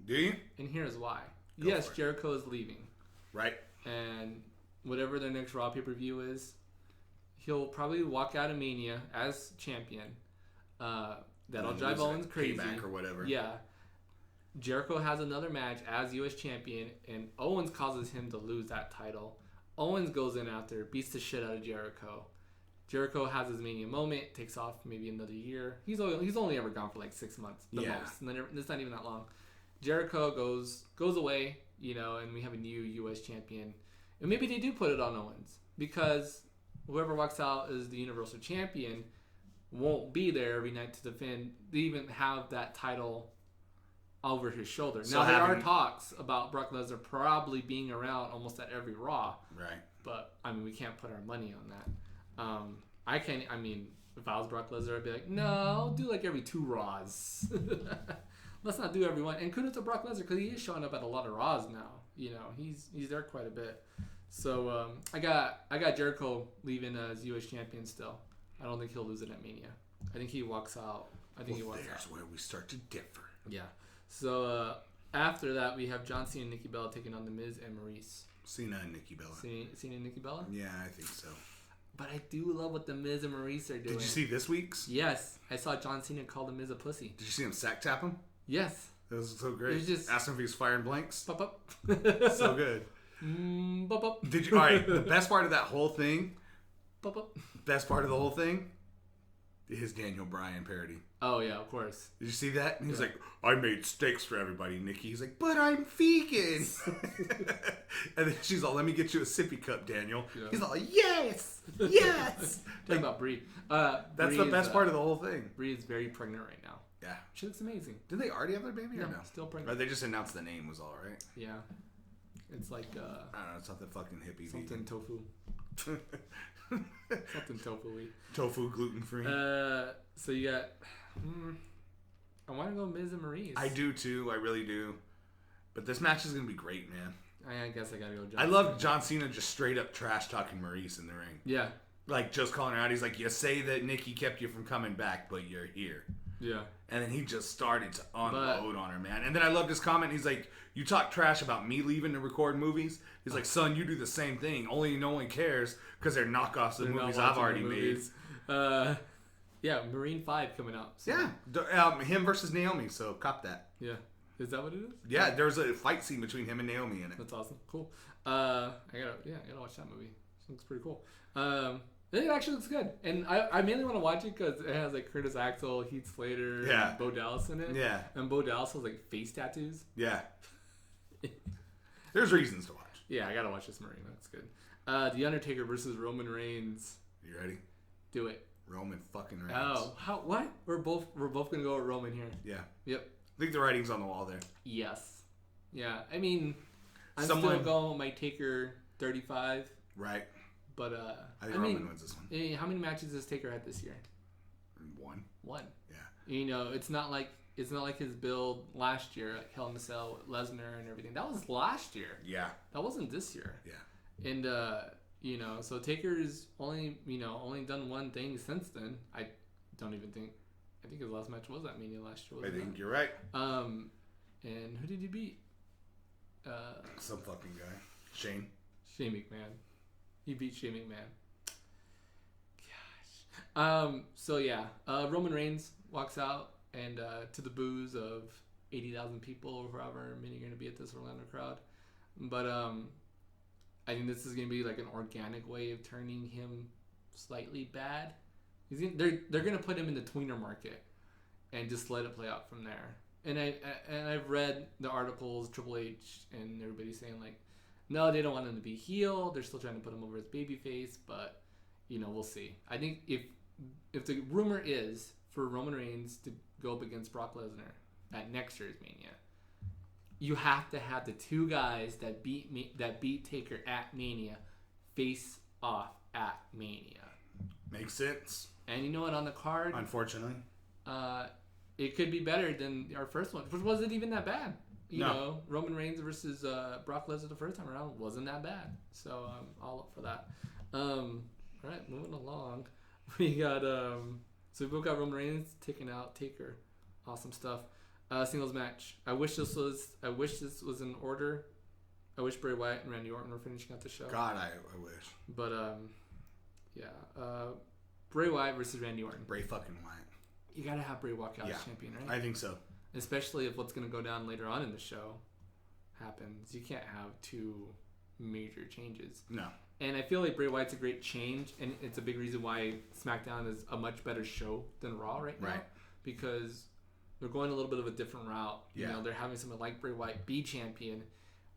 Do you? And here's why. Go yes, for it. Jericho is leaving. Right. And whatever their next Raw pay-per-view is, he'll probably walk out of Mania as champion. That'll drive Owens crazy. Payback or whatever. Yeah. Jericho has another match as U.S. champion, and Owens causes him to lose that title. Owens goes in after, beats the shit out of Jericho. Jericho has his Mania moment, takes off maybe another year. He's only ever gone for like 6 months, the most. And then it's not even that long. Jericho goes away, and we have a new U.S. champion. And maybe they do put it on Owens, because whoever walks out as the Universal Champion won't be there every night to defend. They even have that title over his shoulder. So now, there are talks about Brock Lesnar probably being around almost at every Raw. Right. But, we can't put our money on that. If I was Brock Lesnar, I'd be like, no, I'll do like every 2 Raws. Let's not do every one. And kudos to Brock Lesnar, because he is showing up at a lot of Raws now. He's there quite a bit. So I got Jericho leaving as U.S. champion still. I don't think he'll lose it at Mania. I think he walks out. There's where we start to differ. Yeah. So after that, we have John Cena and Nikki Bella taking on The Miz and Maurice. Cena and Nikki Bella. Cena and Nikki Bella? Yeah, I think so. But I do love what The Miz and Maurice are doing. Did you see this week's? Yes. I saw John Cena call The Miz a pussy. Did you see him sack tap him? Yes. It was so great. It was just... Asked him if he was firing blanks. Pop up. So good. Pop up. Did you? All right. The best part of that whole thing. Pop up. Best part of the whole thing. His Daniel Bryan parody. Oh yeah, of course. Did you see that? And he's like, "I made steaks for everybody." Nikki, he's like, "But I'm vegan." And then she's all, "Let me get you a sippy cup, Daniel." Yeah. He's all, "Yes, yes." Talking about Brie. That's Brie the best part of the whole thing. Brie is very pregnant right now. Yeah, she looks amazing. Did they already have their baby or no? Still pregnant. Or they just announced the name was all right. Yeah, it's like I don't know, something fucking hippie. Something vegan. Tofu. Something tofu-y. Tofu gluten free. So you got. I want to go Miz and Maurice. I do too. I really do. But this match is gonna be great, man. I guess I gotta go. I love John Cena just straight up trash talking Maurice in the ring. Yeah. Like just calling her out. He's like, "You say that Nikki kept you from coming back, but you're here." Yeah. And then he just started to unload on her, man. And then I loved his comment. He's like, "You talk trash about me leaving to record movies." He's like, "Son, you do the same thing. Only no one cares because they're knockoffs of the movies I've already made." Yeah, Marine 5 coming out. So. Yeah. Him versus Naomi. So cop that. Yeah. Is that what it is? Yeah, there's a fight scene between him and Naomi in it. That's awesome. Cool. I gotta watch that movie. It looks pretty cool. It actually looks good, and I mainly want to watch it because it has like Curtis Axel, Heath Slater, and Bo Dallas in it. Yeah. And Bo Dallas has like face tattoos. Yeah. There's reasons to watch. Yeah, I gotta watch this Marina. That's good. The Undertaker versus Roman Reigns. You ready? Do it. Roman fucking Reigns. Oh, what? We're both gonna go with Roman here. Yeah. Yep. I think the writing's on the wall there. Yes. Yeah. I mean, I'm Someone- still going with my Taker 35. Right. But I think Roman wins this one. How many matches has Taker had this year? One. Yeah. You know, it's not like his build last year, like Hell in a Cell, Lesnar and everything. That was last year. Yeah. That wasn't this year. Yeah. And you know, so Taker's only done one thing since then. I think his last match was at Mania last year. I think you're right. And who did he beat? Some fucking guy. Shane McMahon. He beat Shane McMahon. Gosh. So yeah, Roman Reigns walks out and to the boos of 80,000 people or however many are going to be at this Orlando crowd. But I think this is going to be like an organic way of turning him slightly bad. They're going to put him in the tweener market and just let it play out from there. And I've read the articles, Triple H and everybody saying like, no, they don't want him to be heel. They're still trying to put him over as babyface, but you know, we'll see. I think if the rumor is for Roman Reigns to go up against Brock Lesnar at next year's Mania, you have to have the two guys that beat Taker at Mania face off at Mania. makes sense. And you know what? On the card, Unfortunately, it could be better than our first one, which wasn't even that bad. You No. know, Roman Reigns versus Brock Lesnar the first time around wasn't that bad. So I'm all up for that. All right, moving along. We got so we both got Roman Reigns taking out Taker. Awesome stuff. Singles match. I wish this was in order. I wish Bray Wyatt and Randy Orton were finishing out the show. God, I wish. But Bray Wyatt versus Randy Orton. Bray fucking Wyatt. You gotta have Bray walk out Yeah. as champion, right? I think so. Especially if what's going to go down later on in the show happens. You can't have two major changes. No. And I feel like Bray Wyatt's a great change, and it's a big reason why SmackDown is a much better show than Raw right now. Right. Because they're going a little bit of a different route. You Yeah. know, they're having someone like Bray Wyatt be champion.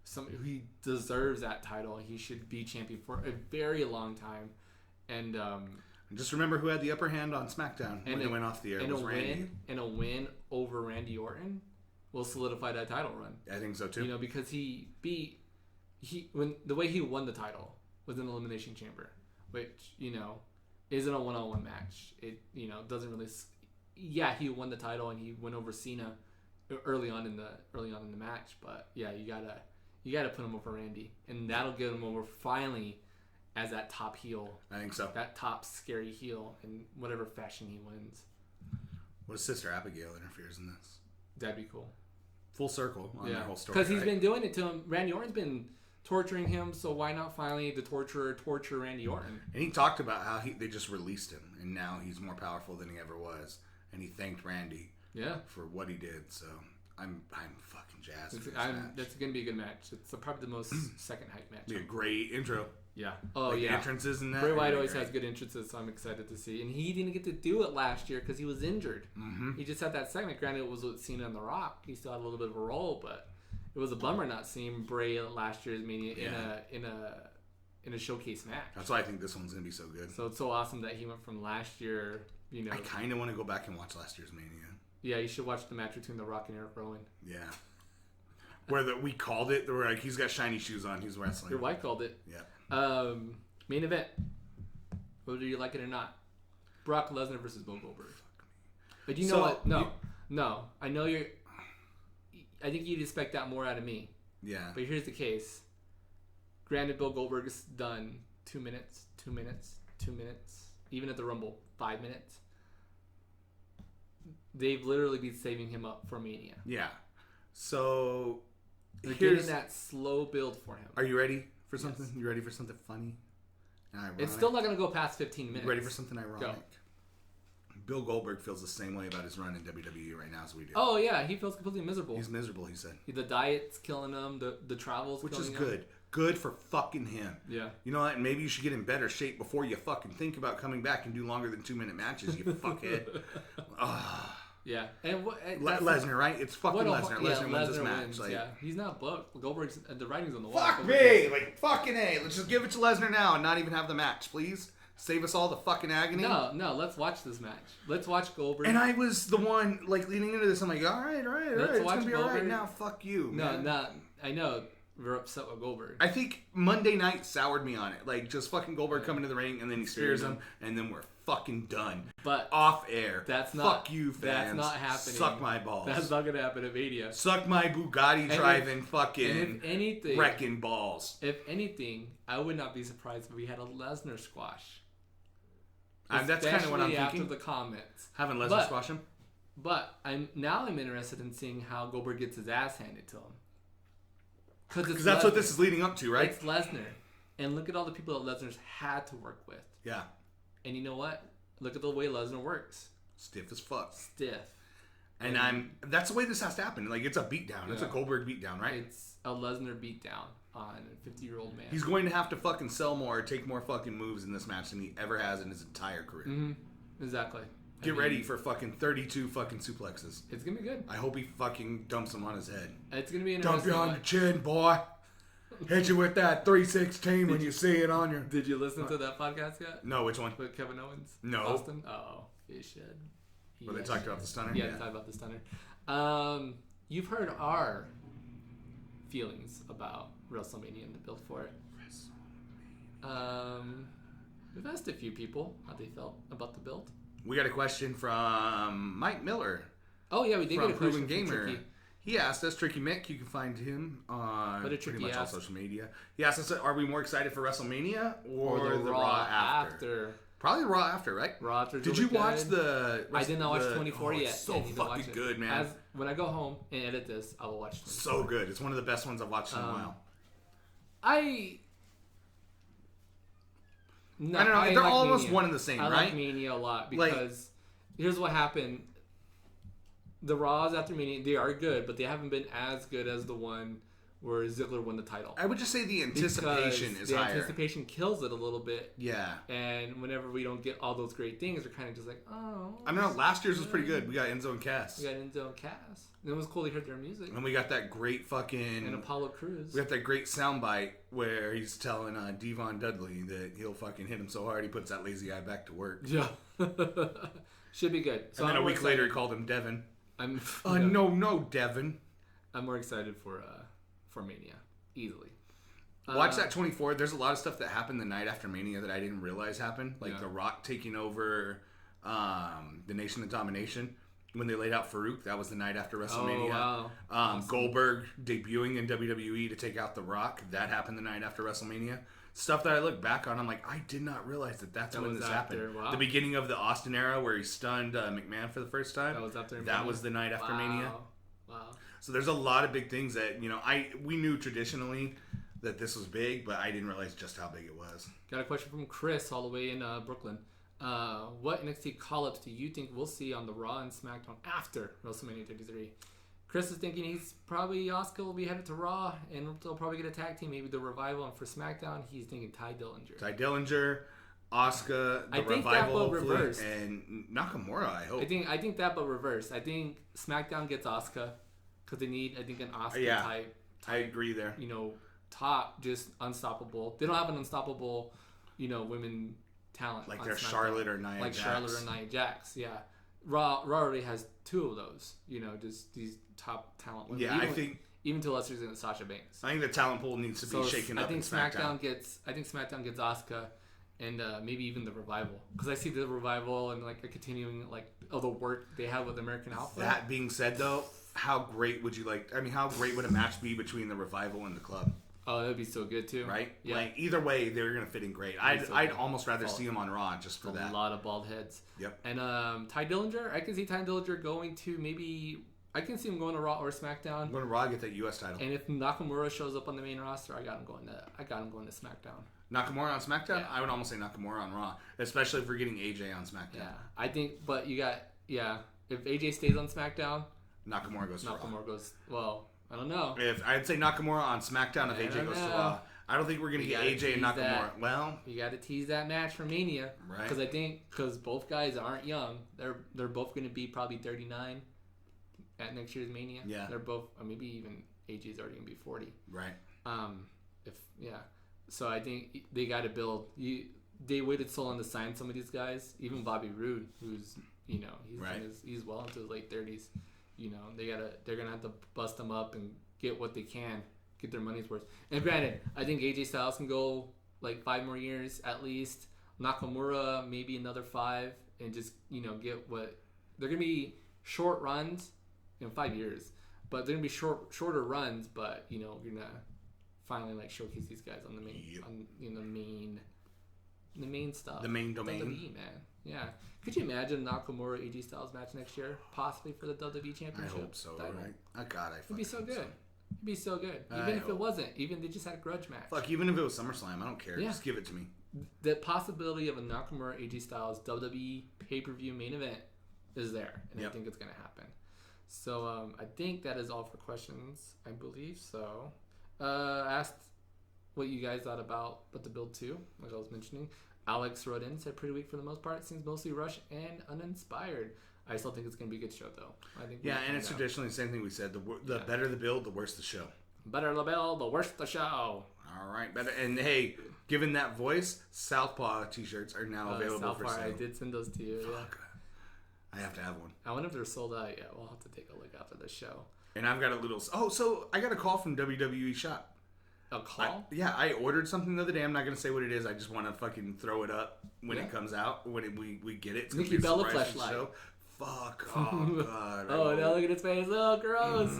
Someone who he deserves that title. He should be champion for a very long time. And Just remember who had the upper hand on SmackDown when it went off the air. It was Randy. A win over Randy Orton will solidify that title run. I think so too. You know, because the way he won the title was in the Elimination Chamber, which, you know, isn't a one-on-one match. It, you know, doesn't really. Yeah, he won the title and he went over Cena early on in the match, but yeah, you gotta put him over Randy, and that'll get him over finally as that top heel. I think so. That top scary heel in whatever fashion he wins. What if Sister Abigail interferes in this? That'd be cool. Full circle on that whole story. Because he's been doing it to him. Randy Orton's been torturing him, so why not finally the torturer torture Randy Orton? And he talked about how they just released him, and now he's more powerful than he ever was. And he thanked Randy for what he did. So I'm fucking jazzed for this match. That's going to be a good match. It's probably the most second hype match. Be a great intro. Yeah. Oh, like yeah. Entrances and that. Bray Wyatt always has good entrances, so I'm excited to see. And he didn't get to do it last year because he was injured. Mm-hmm. He just had that segment. Granted, it was with Cena and The Rock. He still had a little bit of a role, but it was a bummer not seeing Bray at last year's Mania in a showcase match. That's why I think this one's gonna be so good. So it's so awesome that he went from last year. You know, I kind of want to go back and watch last year's Mania. Yeah, you should watch the match between The Rock and Eric Rowan. Yeah. Where we called it, where like he's got shiny shoes on, he's wrestling. Your wife called it. Yeah. Main event. Whether you like it or not, Brock Lesnar versus Bill Goldberg. But you know what? No. I know you're. I think you'd expect that more out of me. Yeah. But here's the case. Granted, Bill Goldberg's done 2 minutes, 2 minutes, 2 minutes. Even at the Rumble, 5 minutes. They've literally been saving him up for Mania. Yeah. So they're getting that slow build for him. Are you ready for something? Yes. You ready for something funny? And ironic? It's still not going to go past 15 minutes. You ready for something ironic? Go. Bill Goldberg feels the same way about his run in WWE right now as we do. Oh yeah, he feels completely miserable. He's miserable, he said. The diet's killing him. The travel's killing him. Which is good. Good for fucking him. Yeah. You know what? Maybe you should get in better shape before you fucking think about coming back and do longer than 2 minute matches, you fuckhead. Yeah, and Lesnar, right? It's fucking Lesnar. Yeah, Lesnar wins this match. wins, Like, yeah, he's not booked. Goldberg's the writing's on the wall. fuck me! Like, fucking A. Let's just give it to Lesnar now and not even have the match, please. Save us all the fucking agony. No, let's watch this match. Let's watch Goldberg. And I was the one, like, leading into this. I'm like, all right. It's going to be all right now. Fuck you, man. No, I know we're upset with Goldberg. I think Monday night soured me on it. Like, just fucking Goldberg coming to the ring, and then he spears him, and then we're fucking done. But off air. That's not. Fuck you, fans. That's not happening. Suck my balls. That's not gonna happen at Mania. Suck my Bugatti driving fucking if anything, wrecking balls. If anything, I would not be surprised if we had a Lesnar squash. That's kind of what I'm after thinking. the comments. Having Lesnar squash him. But I'm interested in seeing how Goldberg gets his ass handed to him. Because that's what this is leading up to, right? It's Lesnar. And look at all the people that Lesnar's had to work with. Yeah. And you know what? Look at the way Lesnar works. Stiff as fuck. Stiff. And that's the way this has to happen. Like, it's a beatdown. Yeah. It's a Goldberg beatdown, right? It's a Lesnar beatdown on a 50-year-old man. He's going to have to fucking sell more, take more fucking moves in this match than he ever has in his entire career. Mm-hmm. Exactly. Get ready for fucking 32 fucking suplexes. It's going to be good. I hope he fucking dumps him on his head. It's going to be interesting. Dump you on the chin, boy. Hit you with that 316 when you see it on your... Did you listen to that podcast yet? No, which one? With Kevin Owens? No. Austin? Oh, you should. Where they talked about the stunner? Yeah, they talked about the stunner. You've heard our feelings about WrestleMania and the build for it. We've asked a few people how they felt about the build. We got a question from Mike Miller. Oh yeah, we did get a question from Gamer. Tricky. He asked us, Tricky Mick, you can find him on pretty much all social media. He asked us, are we more excited for WrestleMania or the Raw after? Probably the Raw after, right? Raw after. Did you watch the... I did not watch 24 yet. It's so fucking good, man. When I go home and edit this, I will watch 24. So good. It's one of the best ones I've watched in a while. I don't know. They're like almost Mania. one and the same, right? I like Mania a lot because here's what happened. The Raws after Mania, they are good, but they haven't been as good as the one where Ziggler won the title. I would just say the anticipation is higher. The anticipation kills it a little bit. Yeah. And whenever we don't get all those great things, we're kind of just like, oh. I don't know. Last year's was pretty good. We got Enzo and Cass. We got Enzo and Cass. And it was cool to hear their music. And we got that great fucking... And Apollo Crews. We got that great soundbite where he's telling Devon Dudley that he'll fucking hit him so hard he puts that lazy eye back to work. Yeah. Should be good. So and then a week later he called him Devin. No, Devin. I'm more excited for Mania. Easily. Watch that 24. There's a lot of stuff that happened the night after Mania that I didn't realize happened. Like The Rock taking over the Nation of Domination. When they laid out Farouk, that was the night after WrestleMania. Oh, wow. Awesome. Goldberg debuting in WWE to take out The Rock. That happened the night after WrestleMania. Stuff that I look back on, I'm like, I did not realize that's when this happened. Wow. The beginning of the Austin era where he stunned McMahon for the first time. That was after Mania. That was the night after Mania. Wow. So there's a lot of big things that, we knew traditionally that this was big, but I didn't realize just how big it was. Got a question from Chris all the way in Brooklyn. What NXT call-ups do you think we'll see on the Raw and SmackDown after WrestleMania 33? Chris is thinking Asuka will be headed to Raw, and they'll probably get a tag team, maybe the Revival, and for SmackDown, he's thinking Ty Dillinger. Asuka, the Revival, hopefully, and Nakamura, I hope. I think that, but reverse. I think SmackDown gets Asuka, because they need, I think, an Asuka type. I agree there. Top, just unstoppable. They don't have an unstoppable, women talent. Like they're Charlotte or Nia Jax. Charlotte or Nia Jax, yeah. Raw already has two of those, just these top talent women. Yeah, I think even to a lesser extent Sasha Banks. I think the talent pool needs to be shaken up. I think SmackDown gets Asuka, and maybe even the Revival, because I see the Revival and like a continuing of the work they have with American Alpha. That being said, though, how great would a match be between the Revival and the Club? Oh, that'd be so good too. Right? Yeah. Like either way, they're gonna fit in great. I'd almost rather see them on Raw just for that. A lot of bald heads. Yep. And Ty Dillinger, I can see Ty Dillinger going to I can see him going to Raw or SmackDown. I'm going to Raw, get that U.S. title. And if Nakamura shows up on the main roster, I got him going to SmackDown. Nakamura on SmackDown? Yeah. I would almost say Nakamura on Raw, especially if we're getting AJ on SmackDown. Yeah, I think, but you got if AJ stays on SmackDown, Nakamura goes to Raw. Nakamura goes. Well, I don't know. If I'd say Nakamura on SmackDown if AJ goes to Raw. I don't think we're going to You get gotta AJ and tease Nakamura. that. Well, You got to tease that match for Mania, right. because I think both guys aren't young. They're both going to be probably 39 at next year's Mania. Yeah. They're both, or maybe even AJ's already going to be 40. Right. So I think they got to build. They waited so long to sign some of these guys. Even Bobby Roode, who's he's Right. he's well into his late 30s. They're gonna have to bust them up and get what they can, get their money's worth. And granted, I think AJ Styles can go like 5 more years at least. Nakamura maybe another 5, and just get what they're gonna be short runs in 5 years, but they're gonna be shorter runs. But you're gonna finally like showcase these guys on the main, Yep. the main stuff, The main domain. WWE, man. Yeah, could you imagine Nakamura AJ Styles match next year, possibly for the WWE I Championship? hope so, title? right? Oh, God, It'd be so good. It'd be so good. I Even if hope. it wasn't, even they just had a grudge match. Fuck, even if it was SummerSlam, I don't care. Yeah. Just give it to me. The possibility of a Nakamura AJ Styles WWE pay-per-view main event is there, and Yep. I think it's gonna happen. So I think that is all for questions. I believe so. Asked what you guys thought about the build too, like I was mentioning. Alex wrote in, said pretty weak for the most part. Seems mostly rushed and uninspired. I still think it's gonna be a good show though. I think. Yeah, and it's traditionally the same thing we said. The better the build, the worse the show. Better the build, the worse the show. All right, better. And hey, given that voice, Southpaw t-shirts are now available for Southpaw, sale. I did send those to you. Yeah. Fuck. I have to have one. I wonder if they're sold out yet. We'll have to take a look after the show. And I've got a little. Oh, so I got a call from WWE Shop. A call? I ordered something the other day. I'm not gonna say what it is. I just want to fucking throw it up when Yeah. it comes out. When we get it. It's Nikki gonna be a Bella surprise for the fleshlight. show. Fuck. Oh God. Oh, now look at his face. Oh, gross.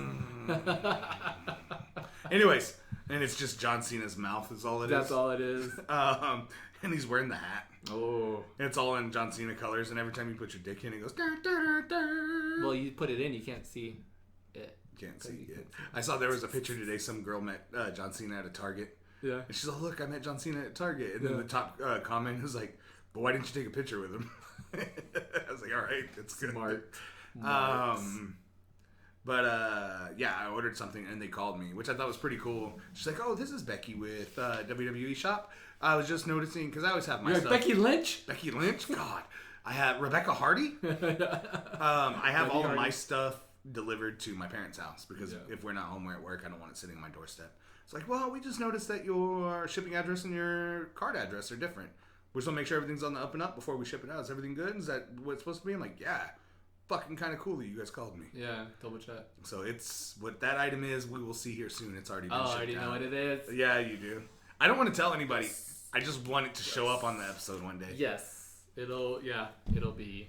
Anyways, and it's just John Cena's mouth is all it is. That's all it is. And he's wearing the hat. Oh. And it's all in John Cena colors. And every time you put your dick in, it goes. "Dur, dur, dur." Well, you put it in, you can't see it. Can't see it. I saw there was a picture today. Some girl met John Cena at a Target. Yeah. And she's like, "Look, I met John Cena at Target." And then Yeah. the top comment was like, "But why didn't you take a picture with him?" I was like, "All right, it's good." Smart. Yeah, I ordered something and they called me, which I thought was pretty cool. She's like, "Oh, this is Becky with WWE Shop. I was just noticing because I always have my You're stuff." Becky Lynch? Becky Lynch? God. I have Rebecca Hardy. I have all of my stuff delivered to my parents' house because if we're not home, we're at work. I don't want it sitting on my doorstep. It's like, well, we just noticed that your shipping address and your card address are different. We just want to make sure everything's on the up and up before we ship it out. Is everything good? Is that what it's supposed to be? I'm like, yeah. Fucking kind of cool that you guys called me. Yeah, double check. So it's what that item is. We will see here soon. It's already been shipped I already out. know what it is. Yeah, you do. I don't want to tell anybody. I just want it to show up on the episode one day. Yes. It's gonna be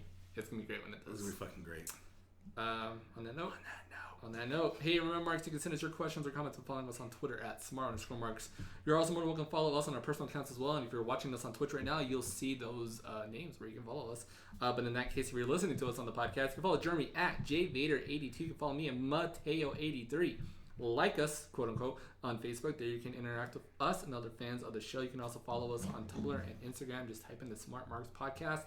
great when it This does. will be fucking great. On that note, hey, remember, Marks, you can send us your questions or comments by following us on Twitter at @smart_marks. You're also more than welcome to follow us on our personal accounts as well. And if you're watching us on Twitch right now, you'll see those names where you can follow us. But in that case, if you're listening to us on the podcast, you can follow Jeremy at JVader82. You can follow me at Mateo83. Like us, quote unquote, on Facebook. There you can interact with us and other fans of the show. You can also follow us on Tumblr and Instagram. Just type in the Smart Marks Podcast.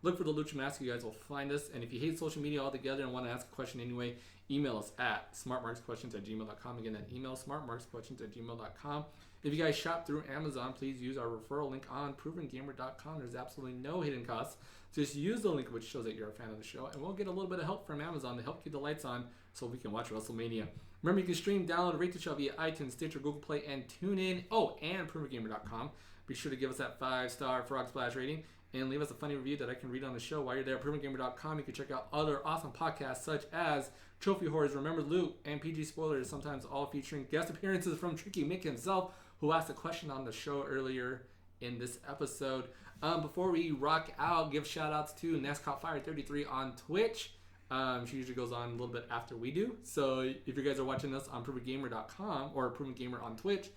Look for the Lucha Mask. You guys will find us. And if you hate social media altogether and want to ask a question anyway, email us at smartmarksquestions@gmail.com. Again, that email smartmarksquestions@gmail.com. If you guys shop through Amazon, please use our referral link on provengamer.com. There's absolutely no hidden costs. Just use the link which shows that you're a fan of the show, and we'll get a little bit of help from Amazon to help keep the lights on so we can watch WrestleMania. Remember, you can stream, download, and rate the show via iTunes, Stitcher, Google Play, and TuneIn. Oh, and provengamer.com. Be sure to give us that 5-star Frog Splash rating and leave us a funny review that I can read on the show. While you're there at provengamer.com, you can check out other awesome podcasts such as Trophy Horrors, Remember Loot, and PG Spoilers, sometimes all featuring guest appearances from Tricky Mick himself, who asked a question on the show earlier in this episode. Before we rock out, give shout outs to NASCAR Fire 33 on Twitch. She usually goes on a little bit after we do. So if you guys are watching us on provengamer.com or Proven Gamer on Twitch,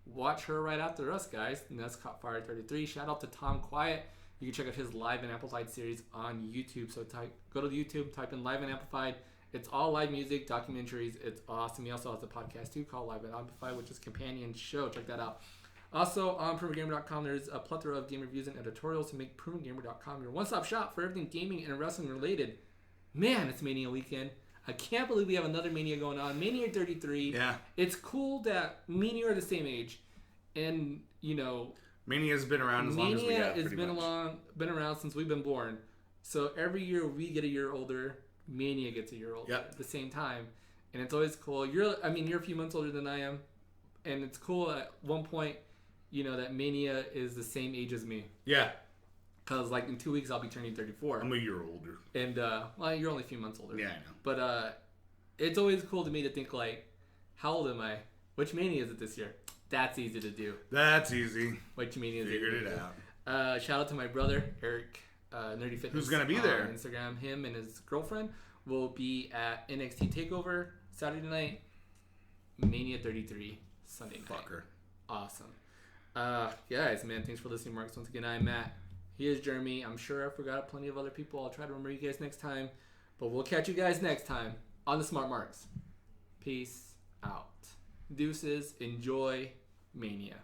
watch her right after us, guys. NASCAR Fire 33. Shout out to Tom Quiet. You can check out his Live and Amplified series on YouTube. So go to YouTube, type in Live and Amplified. It's all live music, documentaries. It's awesome. He also has a podcast too called Live and Amplified, which is a companion show. Check that out. Also, on provengamer.com, there's a plethora of game reviews and editorials to make provengamer.com your one-stop shop for everything gaming and wrestling related. Man, it's Mania weekend. I can't believe we have another Mania going on. Mania 33. Yeah. It's cool that me and you are the same age. And, you know, Mania's been around as long as we Mania have. has Pretty been much. been around since we've been born. So every year we get a year older, Mania gets a year older Yep. at the same time. And it's always cool. You're a few months older than I am. And it's cool at one point, you know, that Mania is the same age as me. Yeah, Because, like, in 2 weeks I'll be turning 34. I'm a year older. And, well, you're only a few months older. Yeah, I know. But it's always cool to me to think, like, how old am I? Which Mania is it this year? That's easy to do. That's easy. Which Mania is Figured easy to it do. out. Shout out to my brother, Eric, Nerdy Fitness. Who's gonna be there? On Instagram. Him and his girlfriend will be at NXT Takeover Saturday night. Mania 33 Sunday night. Fucker. Awesome. Guys, man, thanks for listening, Marks. Once again, I'm Matt. He is Jeremy. I'm sure I forgot plenty of other people. I'll try to remember you guys next time. But we'll catch you guys next time on the Smart Marks. Peace out. Deuces. Enjoy Mania.